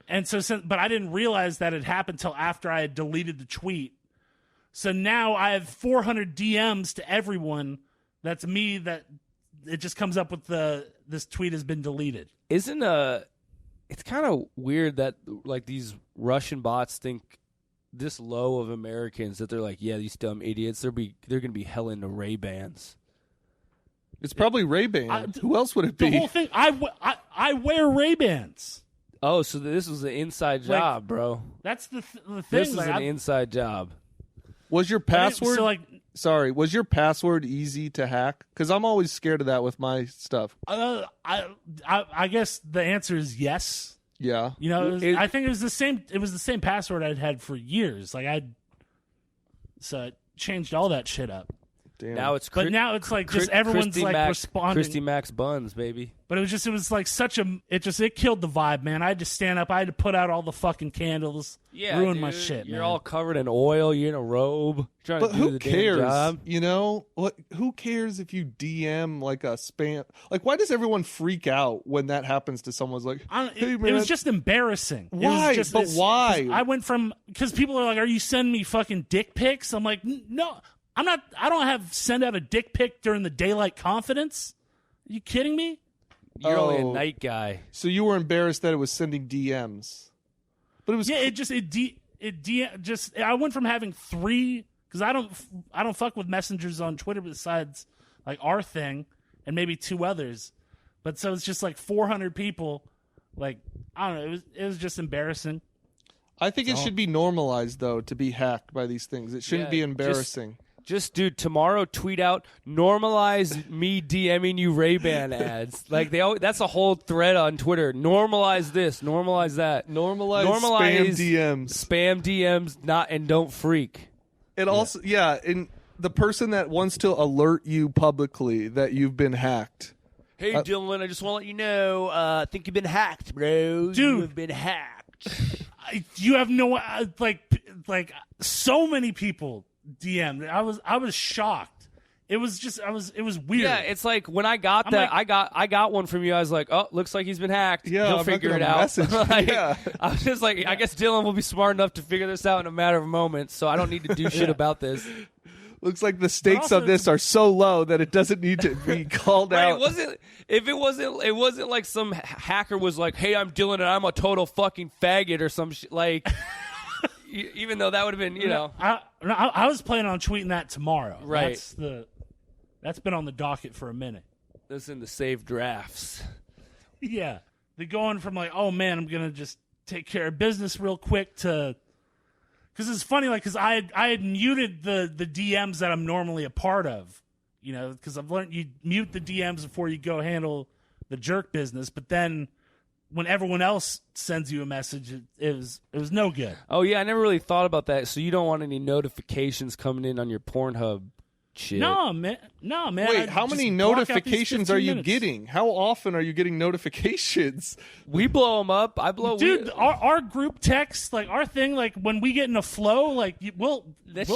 And so, but I didn't realize that it happened until after I had deleted the tweet. So now I have 400 DMs to everyone. That's me. That it just comes up with this tweet has been deleted. It's kind of weird that like these Russian bots think this low of Americans that they're like, yeah, these dumb idiots. They're gonna be hell into Ray-Bans. It's probably Ray-Ban. Who else would it be? The whole thing. I wear Ray-Bans. Oh, so this was an inside job, bro. That's the thing. This is an inside job. Was your password? Was your password easy to hack? Because I'm always scared of that with my stuff. I guess the answer is yes. Yeah. I think it was the same. It was the same password I'd had for years. So I changed all that shit up. Damn. Now it's like just everyone's like responding. Christy Max buns, baby. But it was like such a it killed the vibe, man. I had to stand up. I had to put out all the fucking candles. Yeah, ruin dude, my shit. You're man. all covered in oil. You're in a robe. Trying but to do who the cares? damn job. Who cares if you DM like a spam? Like, why does everyone freak out when that happens to someo's like? Hey, man. It was just embarrassing. Why? Why? I went from because people are like, "Are you sending me fucking dick pics?" I'm like, "No, I'm not. I don't send out a dick pic during the daylight confidence. Are you kidding me?" You're only a night guy. So you were embarrassed that it was sending DMs. But it was I went from having 3 because I don't fuck with messengers on Twitter besides like our thing and maybe 2 others. But so it's just like 400 people. Like I don't know. It was just embarrassing. I think it should be normalized though to be hacked by these things. It shouldn't be embarrassing. Just, dude, tomorrow tweet out, normalize me DMing you Ray-Ban ads. Like, that's a whole thread on Twitter. Normalize this, normalize that. Normalize spam DMs. Spam DMs, and don't freak. It also, and the person that wants to alert you publicly that you've been hacked. Hey, Dylan, I just want to let you know, I think you've been hacked, bro. Dude. You have been hacked. You have no, like so many people DM. I was shocked. It was weird. Yeah, it's like when I got that, I got one from you. I was like, oh, looks like he's been hacked. Yeah, he'll figure it out. Yeah. I was just like, I guess Dylan will be smart enough to figure this out in a matter of moments. So I don't need to do shit about this. Looks like the stakes on this are so low that it doesn't need to be called out. It wasn't like some hacker was like, hey, I'm Dylan and I'm a total fucking faggot or some shit like. Even though that would have been, I was planning on tweeting that tomorrow. Right. That's been on the docket for a minute. That's in the saved drafts. Yeah. They're going from like, oh man, I'm going to just take care of business real quick to, because it's funny, like, because I had muted the DMs that I'm normally a part of, because I've learned you mute the DMs before you go handle the jerk business, but then when everyone else sends you a message, it was no good. Oh yeah, I never really thought about that. So you don't want any notifications coming in on your Pornhub shit. No, man. Wait, how many notifications are you getting? How often are you getting notifications? We blow them up. I blow. Dude, our group text, like our thing, like when we get in a flow, like we'll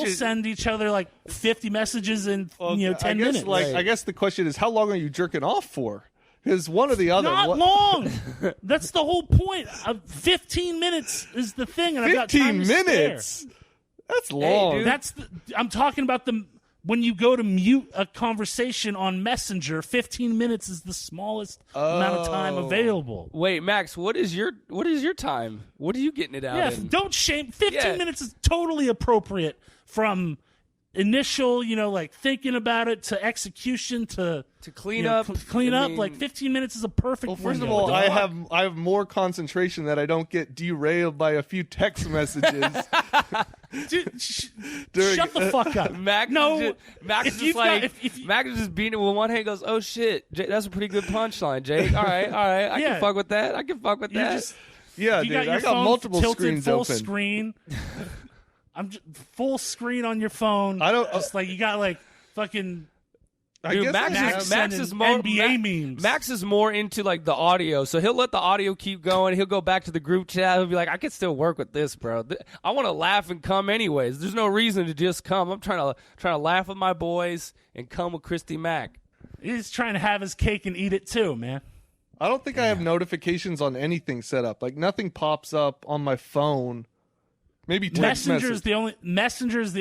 send each other like 50 messages in 10 minutes. I guess the question is, how long are you jerking off for? Because one or the other. Not long. That's the whole point. 15 minutes is the thing, and I've got time to 15 minutes. That's long. Hey, I'm talking about when you go to mute a conversation on Messenger. 15 minutes is the smallest amount of time available. Wait, Max, what is your time? What are you getting it out in? Don't shame. 15 minutes is totally appropriate from initial, like thinking about it to execution to clean up. Clean up. Like 15 minutes is a perfect. Well, first of all, I have more concentration that I don't get derailed by a few text messages. Dude, shut the fuck up. Max is just beating it with one hand. Goes, oh shit, Jake, that's a pretty good punchline, Jake. All right, I can fuck with that. Yeah, you dude, got I got multiple tilted screens full open. Screen. I'm just full screen on your phone. I don't just like you got like fucking. Dude, Max is more NBA memes. Max is more into like the audio, so he'll let the audio keep going. He'll go back to the group chat. He'll be like, "I can still work with this, bro. I want to laugh and come anyways. There's no reason to just come. I'm trying to laugh with my boys and come with Christy Mack. He's trying to have his cake and eat it too, man. I don't think I have notifications on anything set up. Like nothing pops up on my phone. Maybe Messenger is the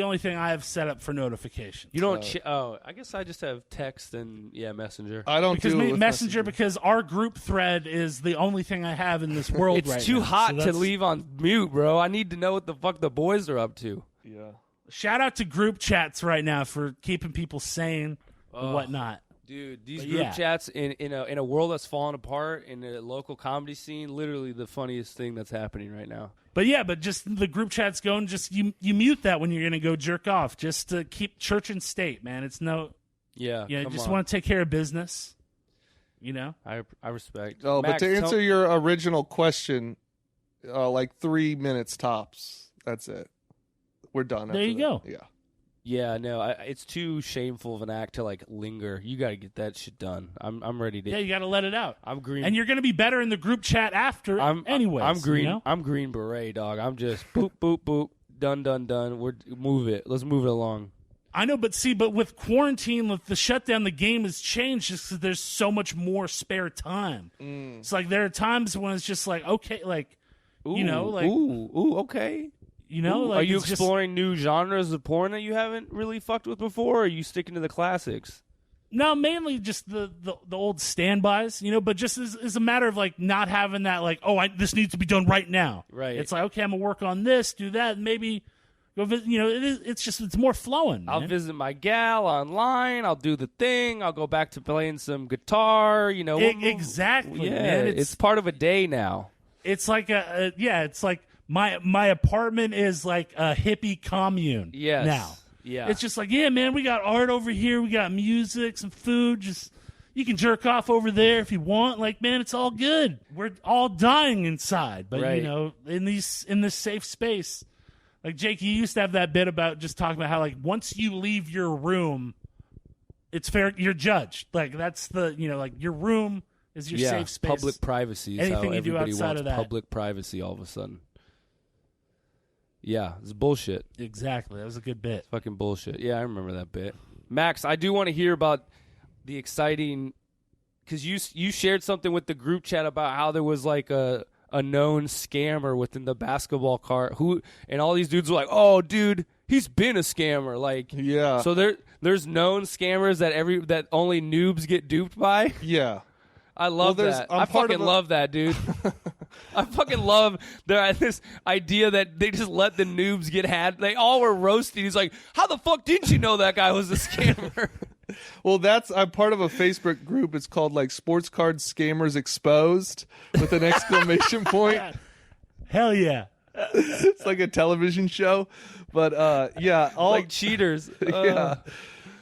only thing I have set up for notifications. You don't? I guess I just have text and Messenger. I don't because do it with Messenger because our group thread is the only thing I have in this world. It's right too now. hot to leave on mute, bro. I need to know what the fuck the boys are up to. Yeah. Shout out to group chats right now for keeping people sane and whatnot. Dude, these group chats in a world that's falling apart in a local comedy scene, literally the funniest thing that's happening right now. But just the group chat's going. Just you mute that when you're gonna go jerk off, just to keep church and state, man. It's no, just want to take care of business. I respect. Oh, Max, but to answer your original question, like 3 minutes tops. That's it. We're done. There you go. Yeah. Yeah, no, it's too shameful of an act to like linger. You got to get that shit done. I'm ready to. Yeah, you got to let it out. I'm green, and you're going to be better in the group chat after. Anyways, I'm green. I'm Green Beret, dog. I'm just boop boop boop, done. Move it. Let's move it along. I know, but with quarantine, with the shutdown, the game has changed just because there's so much more spare time. It's like there are times when it's just like okay, like okay. Like are you exploring new genres of porn that you haven't really fucked with before, or are you sticking to the classics? No, mainly just the old standbys, but just as a matter of like not having that like, this needs to be done right now. Right. It's like, okay, I'm gonna work on this, do that, and maybe go visit. It's more flowing. Man. I'll visit my gal online. I'll do the thing. I'll go back to playing some guitar. Exactly. Yeah, man. it's part of a day now. It's like it's like. My apartment is like a hippie commune. Yes. Now. Yeah. It's just like, yeah, man, we got art over here. We got music, some food. Just you can jerk off over there if you want. Like, man, it's all good. We're all dying inside, but right. in this safe space. Like Jake, you used to have that bit about just talking about how like once you leave your room, it's fair. You're judged. Like that's the like your room is your safe space. Public privacy is anything how you do everybody outside wants of that. public privacy all of a sudden. Yeah, it's bullshit. Exactly. That was a good bit. It's fucking bullshit. Yeah, I remember that bit. Max, I do want to hear about the exciting because you shared something with the group chat about how there was like a known scammer within the basketball cart and all these dudes were like, oh, dude, he's been a scammer. Like, yeah. So there's known scammers that only noobs get duped by. Yeah. I love that. I fucking love that, dude. I fucking love this idea that they just let the noobs get had. They all were roasting. He's like, how the fuck didn't you know that guy was a scammer? Well, I'm part of a Facebook group. It's called like Sports Card Scammers Exposed with an exclamation point. Hell yeah. It's like a television show. But all like cheaters. Yeah.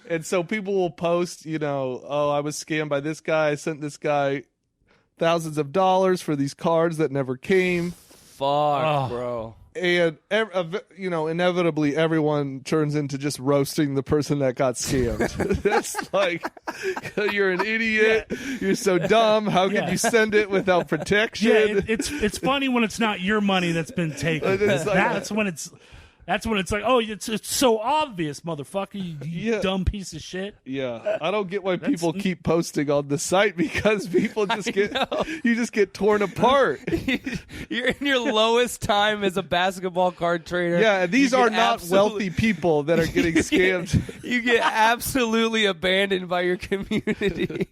And so people will post, I was scammed by this guy. I sent this guy thousands of dollars for these cards that never came. Fuck, bro. And inevitably everyone turns into just roasting the person that got scammed. That's like, you're an idiot. Yeah. You're so dumb. How could you send it without protection? Yeah, it's funny when it's not your money that's been taken. That's when it's like, oh, it's so obvious, motherfucker, you dumb piece of shit. Yeah, I don't get why people keep posting on the site, because people just get torn apart. You're in your lowest time as a basketball card trader. Yeah, and these are not wealthy people that are getting scammed. You get absolutely abandoned by your community.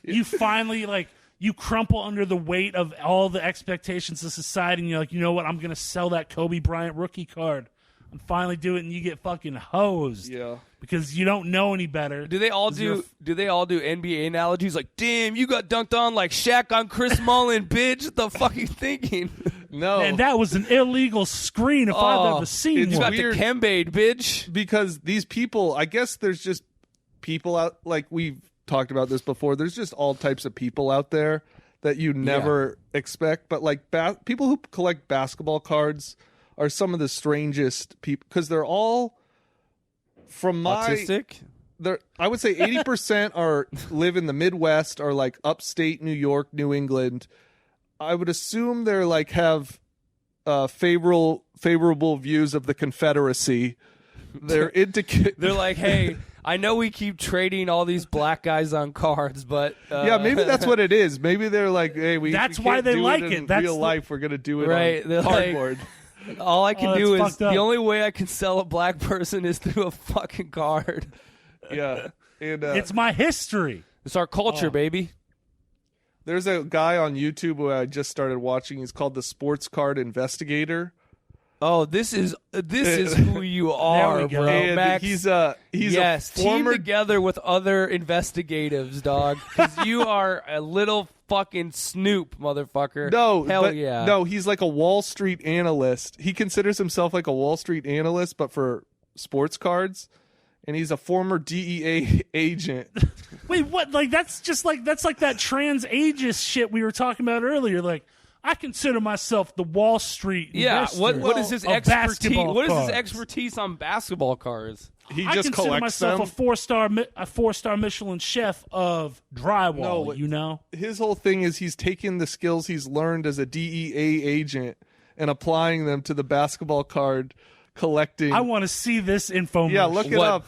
You finally you crumple under the weight of all the expectations of society, and you're like, you know what? I'm going to sell that Kobe Bryant rookie card and finally do it, and you get fucking hosed. Yeah. Because you don't know any better. Do they all do NBA analogies like, damn, you got dunked on like Shaq on Chris Mullin, bitch? What the fuck are you thinking? No. And that was an illegal screen if I've ever seen one. You got the Kembe, bitch. Because these people, I guess there's just people out, like we've talked about this before, there's just all types of people out there that you never expect, but like people who collect basketball cards are some of the strangest people, because they're all from autistic. I would say 80% live in the Midwest or like upstate New York, New England. I would assume they're like have favorable views of the Confederacy. They're like, hey, I know we keep trading all these black guys on cards, but yeah, maybe that's what it is. Maybe they're like, hey, that's why they like it. In real life, we're gonna do it right. on cardboard. Like, all I can do is the only way I can sell a black person is through a fucking card. Yeah, and it's my history. It's our culture, baby. There's a guy on YouTube who I just started watching. He's called the Sports Card Investigator. Oh, this is who you are, bro. And Max. He's a former... team together with other investigatives, dog. Because you are a little fucking snoop, motherfucker. No, he's like a Wall Street analyst. He considers himself like a Wall Street analyst, but for sports cards. And he's a former DEA agent. Wait, what? Like that's like that trans ageist shit we were talking about earlier. Like, I consider myself the Wall Street investor. What is his expertise? What is his expertise on basketball cards? He just collects them. I consider myself a four-star Michelin chef of drywall. His whole thing is he's taking the skills he's learned as a DEA agent and applying them to the basketball card collecting. I want to see this infomercial. Yeah, look it up.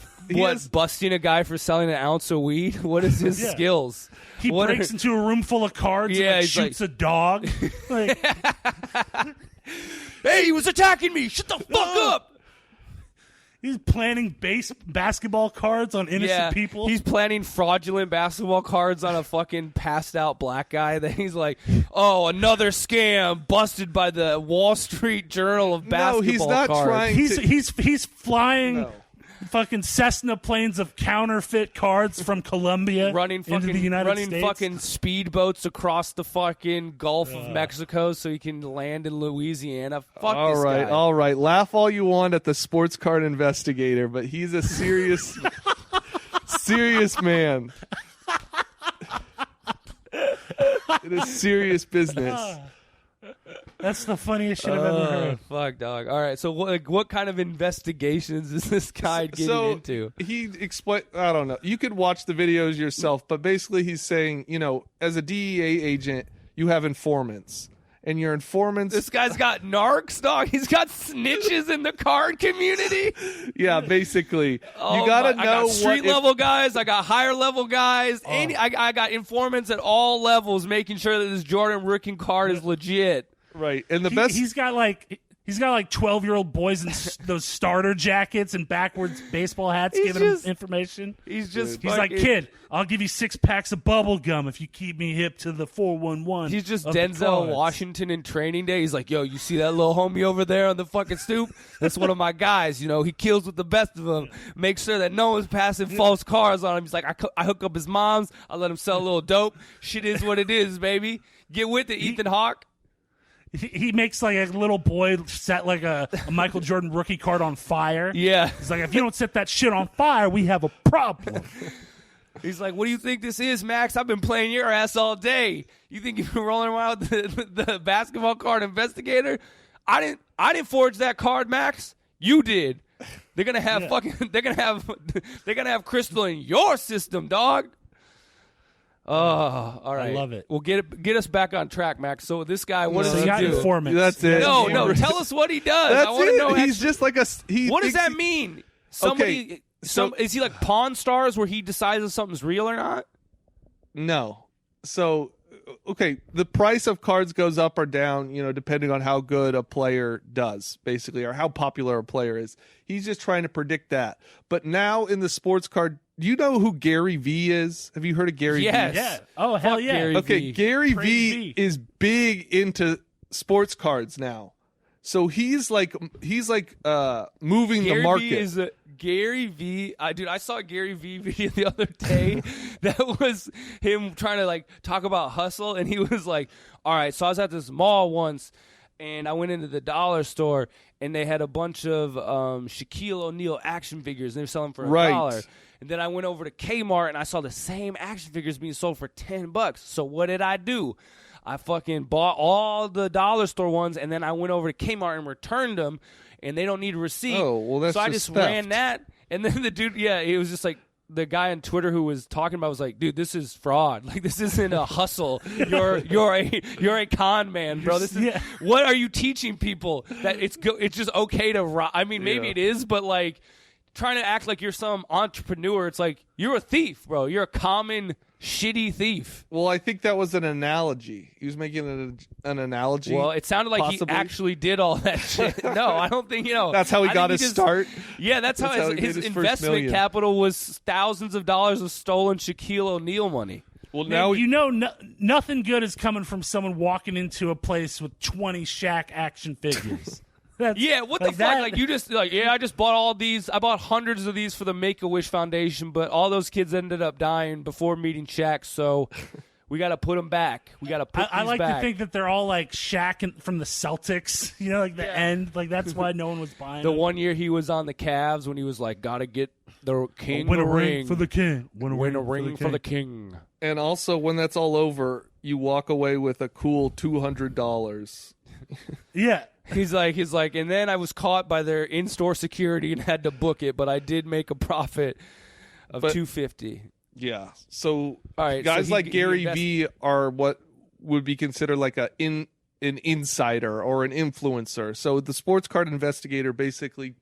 Busting a guy for selling an ounce of weed? What is his skills? He breaks into a room full of cards and shoots a dog. Like, hey, he was attacking me. Shut the fuck up. He's planning basketball cards on innocent people. He's planning fraudulent basketball cards on a fucking passed out black guy. That he's like, oh, another scam busted by the Wall Street Journal of basketball. No, he's not cards. trying. He's flying fucking Cessna planes of counterfeit cards from Colombia into the United States. Running fucking speedboats across the fucking Gulf of Mexico so he can land in Louisiana. Fuck this guy. All right. Laugh all you want at the sports card investigator, but he's a serious, serious man. It is serious business. That's the funniest shit I've ever heard. Fuck, dog. All right, so what kind of investigations is this guy getting into? He explained, I don't know. You could watch the videos yourself, but basically he's saying, as a DEA agent, you have informants. And your informants... This guy's got narcs, dog. He's got snitches in the card community. Yeah, basically. You got to know I got street-level guys. I got higher-level guys. And I got informants at all levels making sure that this Jordan rookie card is legit. Right. And the best... He's got like 12-year-old boys in those starter jackets and backwards baseball hats giving him information. He's like, kid, I'll give you 6 packs of bubble gum if you keep me hip to the 411. He's just Denzel Washington in Training Day. He's like, yo, you see that little homie over there on the fucking stoop? That's one of my guys. He kills with the best of them. Make sure that no one's passing false cars on him. He's like, I hook up his moms. I let him sell a little dope. Shit is what it is, baby. Get with it, Ethan Hawke. He makes like a little boy set like a Michael Jordan rookie card on fire. Yeah. He's like, if you don't set that shit on fire, we have a problem. He's like, what do you think this is, Max? I've been playing your ass all day. You think you've been rolling around with the basketball card investigator? I didn't forge that card, Max. You did. They're gonna have they're gonna have crystal in your system, dog. Oh, all right. I love it. Well, get us back on track, Max. So this guy, what does he do? Informants. That's it. No. Tell us what he does. That's I want to know. He's just like a. What does that mean? Somebody. So is he like Pawn Stars, where he decides if something's real or not? No. So, okay, the price of cards goes up or down, depending on how good a player does, basically, or how popular a player is. He's just trying to predict that. But now in the sports card, do you know who Gary V is? Have you heard of Gary V? Yeah. Oh, hell yeah. Gary Okay, V. Gary V is big into sports cards now. So he's like moving the market. Gary V, dude, I saw a Gary V video the other day that was him trying to like talk about hustle, and he was like, all right, so I was at this mall once, and I went into the dollar store, and they had a bunch of Shaquille O'Neal action figures, and they were selling for $1. And then I went over to Kmart, and I saw the same action figures being sold for $10. So what did I do? I fucking bought all the dollar store ones, and then I went over to Kmart and returned them, and they don't need a receipt. Oh, well, that's so I just theft. ran that, and then the dude, it was just like the guy on Twitter who was talking about was like, dude, this is fraud. Like, this isn't a hustle. You're a con man, bro. This is what are you teaching people that it's just okay to rob? I mean, maybe it is, but like trying to act like you're some entrepreneur, it's like you're a thief, bro. You're a common shitty thief. Well, I think that was an analogy. He was making an analogy. Well, it sounded like possibly. He actually did all that shit. No, I don't think, That's how he got his start? Yeah, that's how his investment capital was thousands of dollars of stolen Shaquille O'Neal money. Well, now nothing good is coming from someone walking into a place with 20 Shaq action figures. What the fuck? Like, you just I just bought all these. I bought hundreds of these for the Make-A-Wish Foundation, but all those kids ended up dying before meeting Shaq, so we got to put them back. We got to put I these like back. to think that they're all like Shaq from the Celtics, like the end. Like, that's why no one was buying the them. one year he was on the Cavs when he was like, got to get the king Win the a ring for the king. Win a ring for the king. And also, when that's all over, you walk away with a cool $200. Yeah. He's like, and then I was caught by their in-store security and had to book it, but I did make a profit of $250. Yeah. So all right, guys so like Gary V are what would be considered like an insider or an influencer. So the sports card investigator basically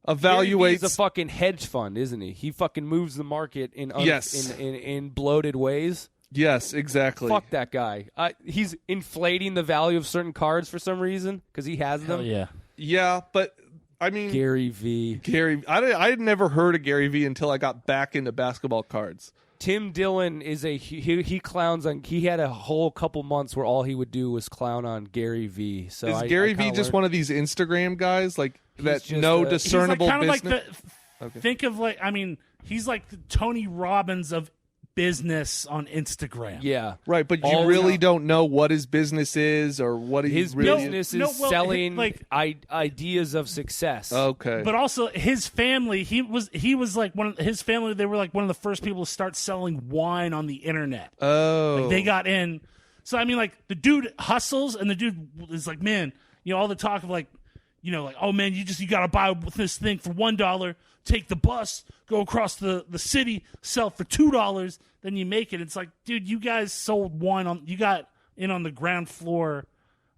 evaluates. He's a fucking hedge fund, isn't he? He fucking moves the market in bloated ways. Yes, exactly. Fuck that guy. He's inflating the value of certain cards for some reason because he has them. Hell yeah. Yeah, but I mean, Gary V. I had never heard of Gary V until I got back into basketball cards. Tim Dillon is he clowns on. He had a whole couple months where all he would do was clown on Gary V. So is Gary V just one of these Instagram guys like that? No discernible he's like business. Think of he's like the Tony Robbins of business on Instagram. Yeah. Right, but you really don't know what his business is or what his really business is selling ideas of success. Okay. But also his family, he was like his family, they were like one of the first people to start selling wine on the internet. Oh. Like, they got in. So I mean, like, the dude hustles, and the dude is like, man, all the talk of like, oh man, you gotta buy this thing for $1, take the bus, go across the city, sell it for $2, then you make it. It's like, dude, you guys sold wine you got in on the ground floor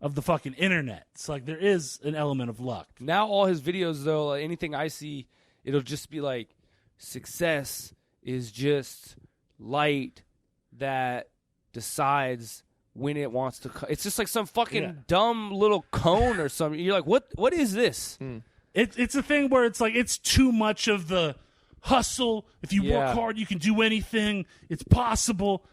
of the fucking internet. It's like there is an element of luck. Now all his videos though, anything I see, it'll just be like, success is just light that decides when it wants to it's just like some fucking dumb little cone or something. You're like, what is this? It's a thing where it's like, it's too much of the hustle. If you work hard, you can do anything. It's possible.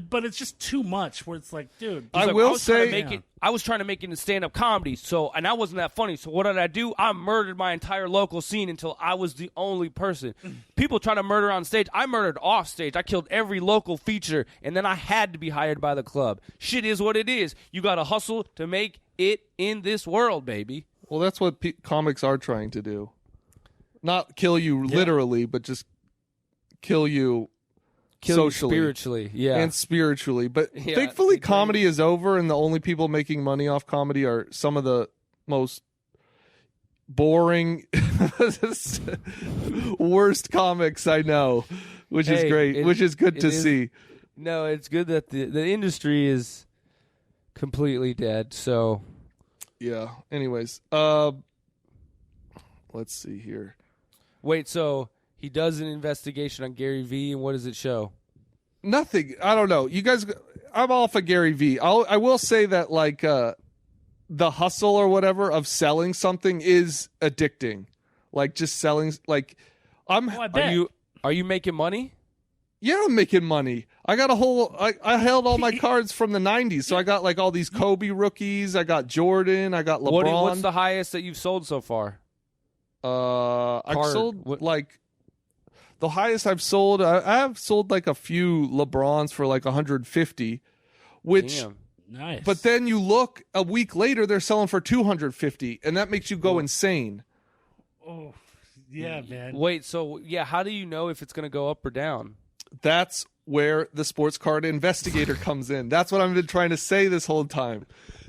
But it's just too much where it's like, dude. I was trying to make it in stand-up comedy, and I wasn't that funny. So what did I do? I murdered my entire local scene until I was the only person. People try to murder on stage. I murdered off stage. I killed every local feature, and then I had to be hired by the club. Shit is what it is. You got to hustle to make it in this world, baby. Well, that's what comics are trying to do. Not kill you literally, but just kill you socially, spiritually, and spiritually. But thankfully, comedy is over, and the only people making money off comedy are some of the most boring, worst comics I know, which is great, which is good to see. No, it's good that the industry is completely dead. So, yeah. Anyways, let's see here. Wait, so he does an investigation on Gary Vee, and what does it show? Nothing. I don't know. You guys, I'm all for Gary Vee. I will say that, like, the hustle or whatever of selling something is addicting. Like, just selling, like, Are you making money? Yeah, I'm making money. I got a whole. I held all my cards from the '90s, so I got like all these Kobe rookies. I got Jordan. I got LeBron. What's the highest that you've sold so far? I've sold like the highest I've sold. I have sold like a few LeBrons for like 150, which. Damn. Nice. But then you look a week later, they're selling for 250, and that makes you go insane. Oh, yeah, man. Wait, so how do you know if it's going to go up or down? That's where the sports card investigator comes in. That's what I've been trying to say this whole time.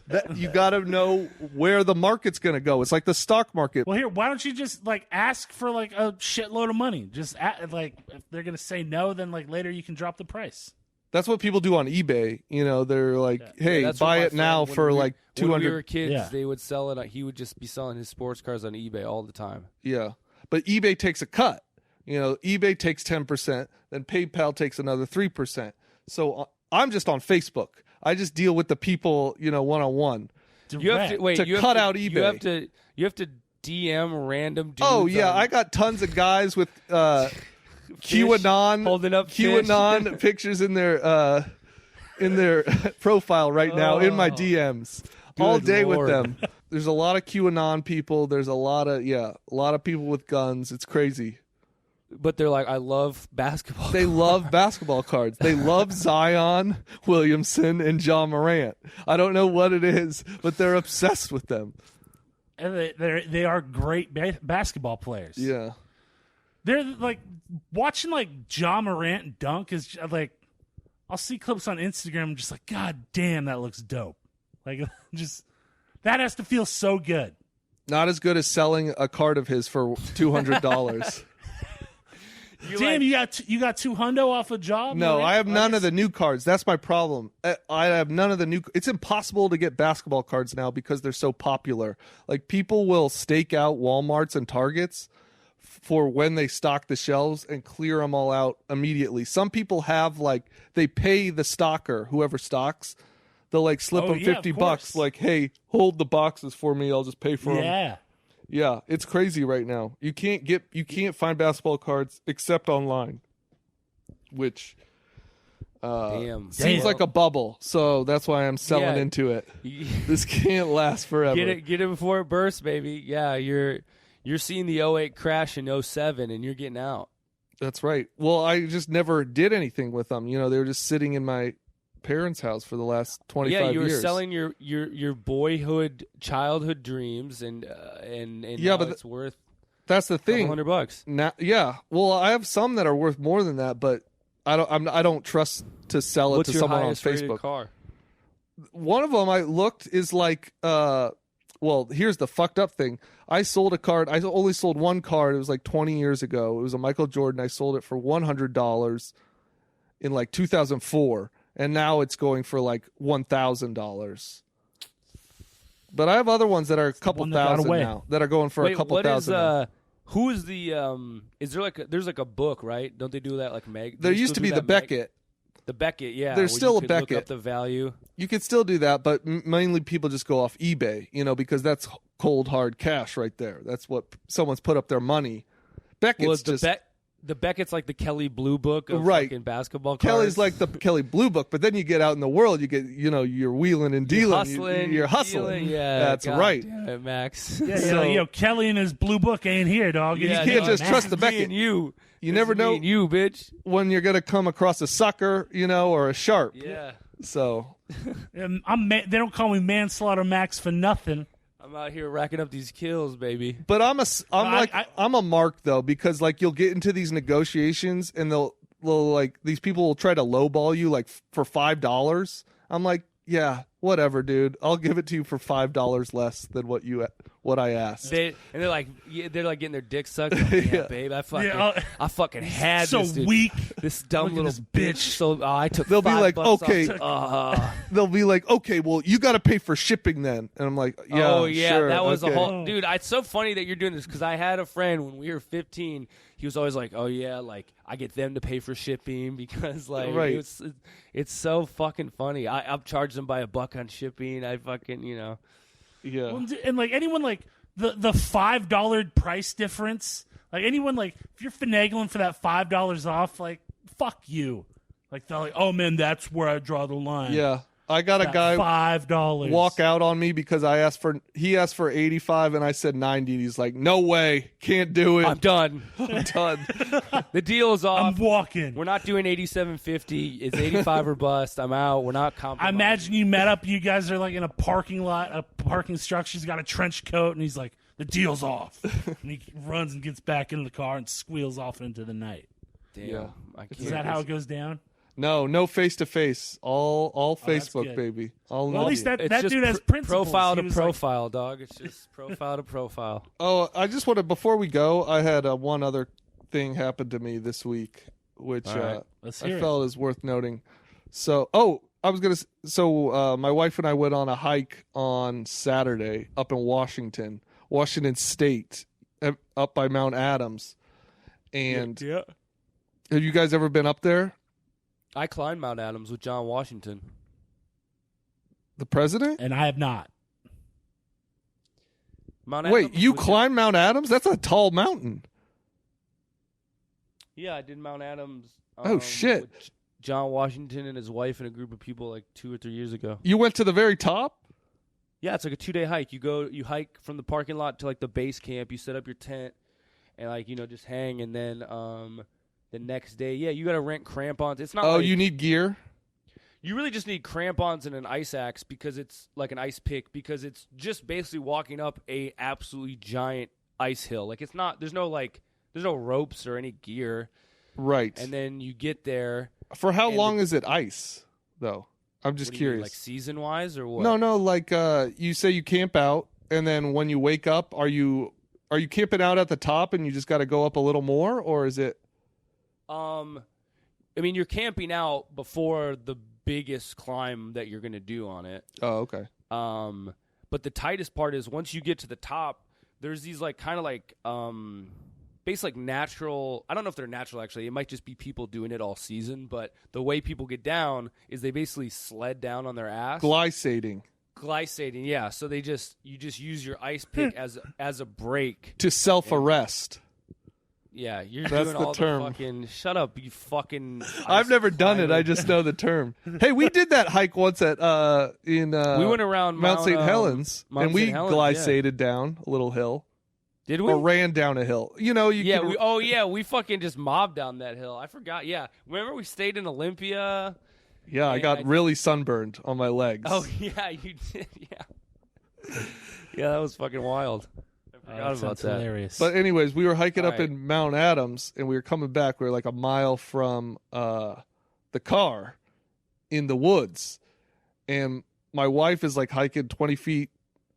That you got to know where the market's going to go. It's like the stock market. Well, here, why don't you just like ask for like a shitload of money? Just like if they're going to say no, then like later you can drop the price. That's what people do on eBay. You know, they're like, "Hey, buy it now for like 200." When we were kids, they would sell it. He would just be selling his sports cards on eBay all the time. Yeah, but eBay takes a cut. You know, eBay takes 10%, then PayPal takes another 3%. So I'm just on Facebook. I just deal with the people, you know, one-on-one. You have to cut out eBay. You have to DM random dudes. Oh yeah, I got tons of guys with QAnon holding up QAnon pictures in their profile right now in my DMs. All day Lord. with them. There's a lot of QAnon people. There's a lot of people with guns. It's crazy. But they're like, I love basketball. They love basketball cards. They love Zion Williamson and John Morant. I don't know what it is, but they're obsessed with them. And they are great basketball players. Yeah. They're like watching like John Morant dunk is like I'll see clips on Instagram and just like, God damn, that looks dope. Like just that has to feel so good. Not as good as selling a card of his for $200. Damn, you got $200 off a job? No, I have none of the new cards. That's my problem. I have none of the new. It's impossible to get basketball cards now because they're so popular. Like people will stake out Walmarts and Targets for when they stock the shelves and clear them all out immediately. Some people have like they pay the stocker, whoever stocks. They'll like slip them $50. Like, hey, hold the boxes for me. I'll just pay for them. Yeah. Yeah, it's crazy right now. You can't find basketball cards except online, which seems like a bubble. So that's why I'm selling into it. This can't last forever. Get it before it bursts, baby. Yeah, you're seeing the 08 crash in 07 and you're getting out. That's right. Well, I just never did anything with them. You know, they were just sitting in my parents' house for the last 25 years. Yeah, you were selling your boyhood, childhood dreams, and but it's worth. That's the thing. $100. Now, yeah. Well, I have some that are worth more than that, but I don't trust to sell it to someone on Facebook. Car? One of them I looked is like, well, here's the fucked up thing. I sold a card. I only sold one card. It was like 20 years ago. It was a Michael Jordan. I sold it for $100 in like 2004. And now it's going for like $1,000. But I have other ones that are a couple thousand now that are going for a couple thousand. Who is the? Is there there's like a book, right? Don't they do that like Meg? There used to be the Beckett. The Beckett, yeah. There's still a Beckett. Look up the value. You could still do that, but mainly people just go off eBay, you know, because that's cold hard cash right there. That's what someone's put up their money. Beckett's the Beckett's like the Kelly Blue Book of fucking basketball cards. Kelly's like the Kelly Blue Book, but then you get out in the world, you get, you know, you're wheeling and dealing. You're hustling. Yeah, that's God right. Damn it, Max. Yeah, Kelly and his Blue Book ain't here, dog. You can't just trust the Beckett. You never know you, bitch, when you're going to come across a sucker, you know, or a sharp. Yeah. So. They don't call me Manslaughter Max for nothing. I'm out here racking up these kills, baby. But I'm a mark though, because like you'll get into these negotiations and like these people will try to lowball you like for $5. I'm like, yeah, whatever, dude. I'll give it to you for $5 less than what I asked. They're like getting their dick sucked. Like, yeah, babe, I fucking had so this dude. weak. This dumb little bitch. So I took. They'll be like, $5 okay. off. They'll be like, okay, well, you got to pay for shipping then. And I'm like, yeah, oh yeah, sure, that was okay. a whole dude. It's so funny that you're doing this because I had a friend when we were 15. He was always like, oh yeah, like I get them to pay for shipping because like right. it's so fucking funny. I've charged them by $1 on shipping. I fucking yeah. Well, and like anyone like the $5 price difference, like anyone like if you're finagling for that $5 off, like fuck you. Like they're like, oh man, that's where I draw the line. Yeah. I got that a guy $5 walk out on me because he asked for 85 and I said 90. And he's like, no way, can't do it. I'm done. I'm done. The deal is off. I'm walking. We're not doing 87.50. It's 85 or bust. I'm out. We're not compromising. I imagine you met up. You guys are like in a parking lot, a parking structure. He's got a trench coat, and he's like, "The deal's off." And he runs and gets back into the car and squeals off into the night. Damn. Yeah. Is that how it goes down? No face to face. All Facebook, good. baby. Well, at least that It's dude has just principles. profile He to was profile, dog. It's just profile to profile. Oh, I just wanted, before we go, I had one other thing happen to me this week, which right. Let's hear I it. felt is worth noting. So, my wife and I went on a hike on Saturday up in Washington State, up by Mount Adams. And yeah. Have you guys ever been up there? I climbed Mount Adams with John Washington. The president? And I have not. Mount Wait, Adams you was- climbed Mount Adams? That's a tall mountain. Yeah, I did Mount Adams. Oh, shit. With John Washington and his wife and a group of people like 2 or 3 years ago. You went to the very top? Yeah, it's like a 2-day hike. You hike from the parking lot to like the base camp. You set up your tent and like just hang, and then the next day, you got to rent crampons. It's not. Oh, like, you need gear? You really just need crampons and an ice axe because it's like an ice pick because it's just basically walking up a absolutely giant ice hill. Like it's not. There's no ropes or any gear. Right. And then you get there. For how long is it ice, though? I'm just What do you curious. mean, like season-wise or what? No, like you say you camp out, and then when you wake up, are you camping out at the top and you just got to go up a little more, or is it? I mean, you're camping out before the biggest climb that you're going to do on it. Oh, okay. But the tightest part is once you get to the top, there's these like kind of like basically like natural. I don't know if they're natural actually. It might just be people doing it all season. But the way people get down is they basically sled down on their ass. Glycating. Yeah. So you just use your ice pick as a brake To self-arrest. Yeah, you're That's doing the all term. the fucking. Shut up, you fucking. I've never done it. I just know the term. Hey, we did that hike once at we went around Mount St. Helens, Mount and we St. Helens, glycated down a little hill. Did we? Or ran down a hill. You know, you Yeah, can, we fucking just mobbed down that hill. I forgot. Yeah, remember we stayed in Olympia? Yeah, I got really sunburned on my legs. Oh yeah, you did. Yeah, yeah, that was fucking wild. I forgot about that. Hilarious. But anyways, we were hiking up Right. in Mount Adams, and we were coming back. We were like a mile from the car in the woods, and my wife is like hiking 20 feet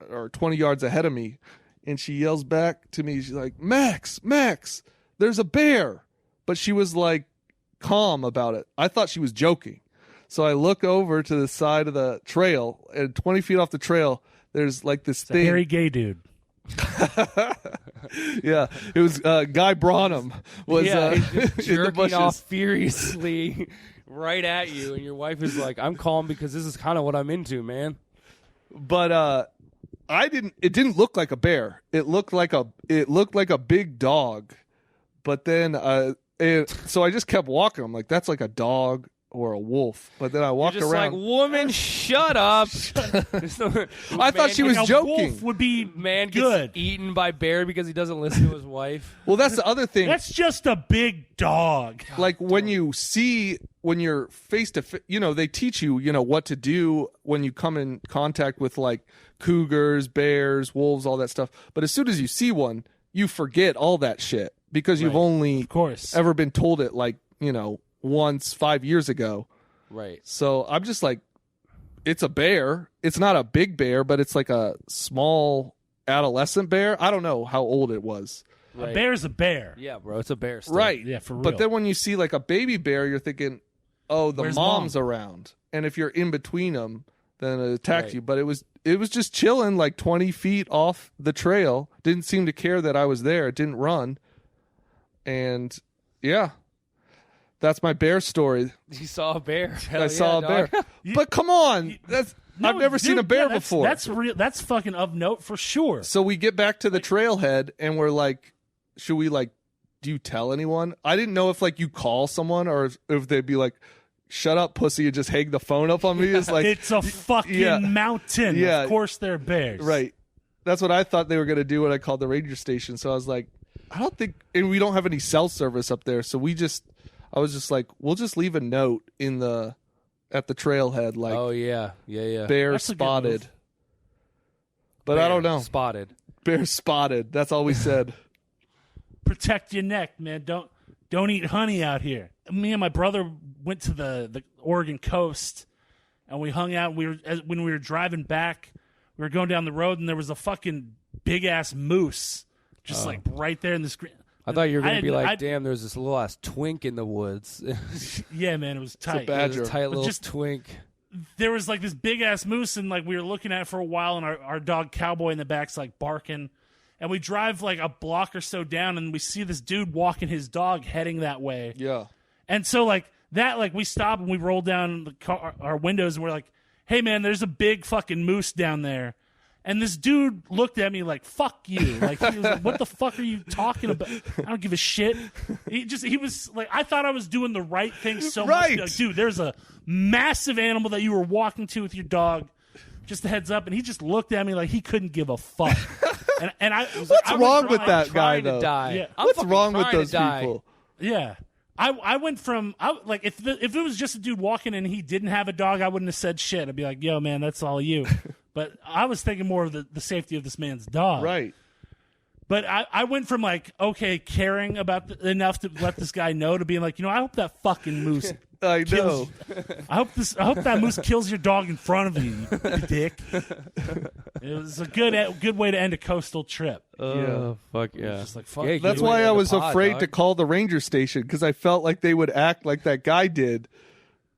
or 20 yards ahead of me, and she yells back to me. She's like, Max, there's a bear. But she was like calm about it. I thought she was joking. So I look over to the side of the trail, and 20 feet off the trail, there's like this it's a thing. hairy gay dude. Yeah, it was Guy Branum was He's just in the jerking bushes. off furiously right at you, and your wife is like, "I'm calm because this is kind of what I'm into, man." But it didn't look like a bear. It looked like a big dog. But then so I just kept walking. I'm like, that's like a dog or a wolf. But then I walked You're just around. like, woman, shut up. I thought she was A joking. wolf would be Man gets good. eaten by bear because he doesn't listen to his wife. Well, that's the other thing. That's just a big dog. Like when you're face to face, they teach you, what to do when you come in contact with like cougars, bears, wolves, all that stuff. But as soon as you see one, you forget all that shit because you've Right. only Of course. ever been told it like, once 5 years ago. Right. So I'm just like, it's a bear. It's not a big bear, but it's like a small adolescent bear. I don't know how old it was. Right. A bear's a bear. Yeah, bro, it's a bear still. Right. Yeah, for real. But then when you see like a baby bear, you're thinking, oh, the Where's mom's mom? around. And if you're in between them, then it attacks Right. you. But it was just chilling like 20 feet off the trail. Didn't seem to care that I was there. It didn't run. And yeah, that's my bear story. You saw a bear. I saw a bear. But come on. I've never seen a bear before. That's real. That's fucking of note for sure. So we get back to the trailhead and we're like, should we like, do you tell anyone? I didn't know if like you call someone or if they'd be like, shut up, pussy, and just hang the phone up on me. It's like, it's a fucking mountain. Yeah. Of course they're bears. Right. That's what I thought they were going to do when I called the ranger station. So I was like, I don't think, and we don't have any cell service up there. So I was just like, we'll just leave a note at the trailhead, like, Oh, yeah. bear That's a good spotted. move. But Bear I don't know. Spotted. Bear spotted. That's all we said. Protect your neck, man. Don't eat honey out here. Me and my brother went to the Oregon coast, and we hung out. When we were driving back, we were going down the road, and there was a fucking big ass moose, just like right there in the screen. I thought you were going to be like, I- damn, there's this little ass twink in the woods. Yeah, man, it was tight. bad- There's a tight little just- twink. There was like this big ass moose, and like we were looking at it for a while, and our dog Cowboy in the back's like barking. And we drive like a block or so down, and we see this dude walking his dog heading that way. Yeah. And so like we stop and we roll down the car, our windows, and we're like, "Hey man, there's a big fucking moose down there." And this dude looked at me like, "Fuck you!" Like he was like, "What the fuck are you talking about? I don't give a shit." He was like, I thought I was doing the right thing so Right. much. Like, dude, there's a massive animal that you were walking to with your dog. Just a heads up, and he just looked at me like he couldn't give a fuck. And I was What's I went wrong from, with like, that guy, Trying to though? die. Yeah. I'm What's fucking wrong with trying to those die. people? Yeah. I went from like if it was just a dude walking and he didn't have a dog, I wouldn't have said shit. I'd be like, "Yo, man, that's all you." But I was thinking more of the safety of this man's dog. Right. But I went from like, okay, caring about enough to let this guy know to being like, I hope that fucking moose I know. kills. I hope that moose kills your dog in front of you, you dick. It was a good way to end a coastal trip. Oh, fuck yeah. Just like, fuck Yeah, you. That's You why went I in the was pod, afraid dog. to call the ranger station because I felt like they would act like that guy did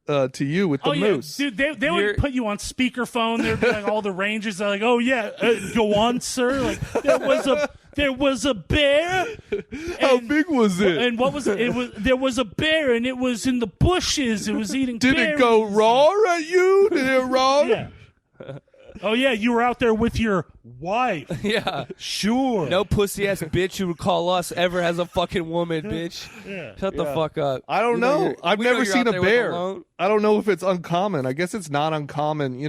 to you with the Oh, yeah, moose. dude, they You're- would put you on speakerphone. They'd be like, all the rangers are like, "Oh yeah, go on, sir." Like there was a bear. How big was it? And what was it? There was a bear, and it was in the bushes. It was eating. Did it go berries. raw at you? Did it raw? Yeah. Oh yeah, you were out there with your wife. Yeah. Sure. No pussy ass bitch who would call us ever has a fucking woman, bitch. Yeah. Shut the fuck up. I don't We know. you're- I've we know never you're seen out a there with bear. alone. I don't know if it's uncommon. I guess it's not uncommon,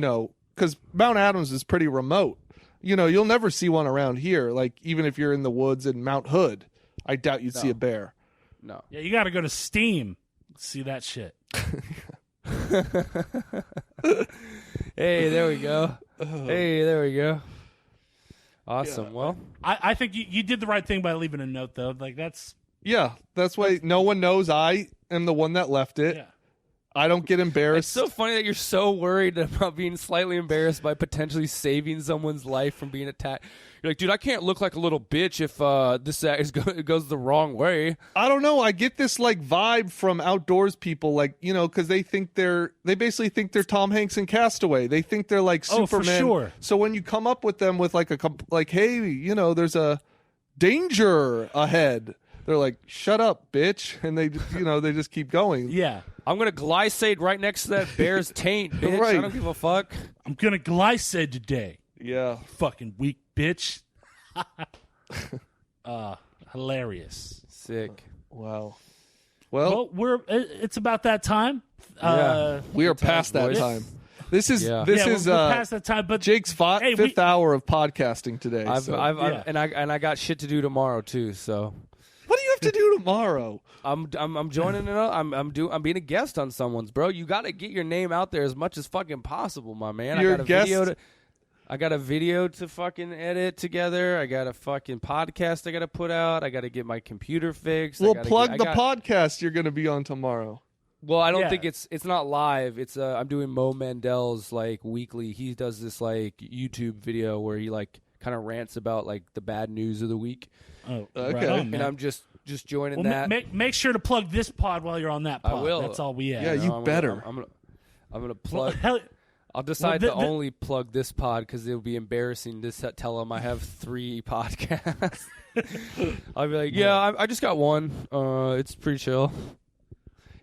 because Mount Adams is pretty remote. You'll never see one around here. Like, even if you're in the woods in Mount Hood, I doubt you'd see a bear. No. Yeah, you got to go to Steam. See that shit. Hey, there we go. Hey, there we go. Awesome. Well, I think you did the right thing by leaving a note though. Like that's Yeah, that's why no one knows I am the one that left it. yeah. I don't get it's embarrassed. so funny that you're so worried about being slightly embarrassed by potentially saving someone's life from being attacked. You're like, dude, I can't look like a little bitch if it goes the wrong way. I don't know. I get this like vibe from outdoors people, like because they basically think they're Tom Hanks in Castaway. They think they're like Oh, for Superman. sure. So when you come up with them with like hey, there's a danger ahead, they're like, shut up, bitch, and they they just keep going. Yeah. I'm gonna glysate right next to that bear's taint, bitch. Right. I don't give a fuck. I'm gonna glycid today. Yeah. Fucking weak bitch. Hilarious. Sick. Wow. Well, It's about that time. Yeah. we are Good times, past that boys. time. This is Yeah. We're past that time. But Jake's Hey, fifth hour of podcasting today. so. Yeah. And I got shit to do tomorrow too. So What do you have to do tomorrow? I'm joining it. I'm being a guest on someone's, bro. You got to get your name out there as much as fucking possible, my man. You're I got a guest? I got a video to fucking edit together. I got a fucking podcast I got to put out. I got to get my computer fixed. We'll plug the podcast you're going to be on tomorrow. Well, I don't think it's not live. It's I'm doing Mo Mandel's like weekly. He does this like YouTube video where he like kind of rants about like the bad news of the week. Oh, okay. Right on, man. And I'm just joining that. Make sure to plug this pod while you're on that pod. I will. That's all we have. Yeah, you better. I'm gonna plug. Well, I'll decide to only plug this pod because it'll be embarrassing to tell them I have 3 podcasts. I'll be like, yeah, I just got one. It's pretty chill.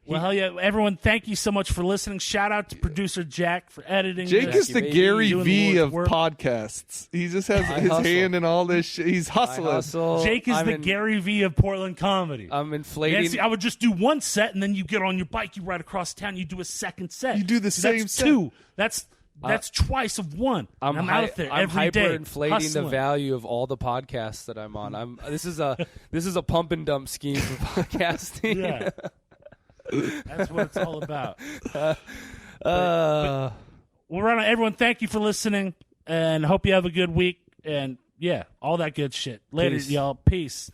Well, hell yeah. Everyone, thank you so much for listening. Shout out to producer Jack for editing. Jake is the Gary V of work. podcasts. He just has his hand in all this shit. He's hustling. Jake is the Gary V of Portland comedy. I'm inflating. Nancy, I would just do one set, and then you get on your bike, you ride across town, you do a second set. You do the same That's set. 2. That's twice of one. I'm out there every day. I'm hyperinflating the value of all the podcasts that I'm on. This is a pump and dump scheme for podcasting. Yeah. That's what it's all about. Well, right on. Everyone, thank you for listening, and hope you have a good week. And, yeah, all that good shit. Later, y'all. Peace.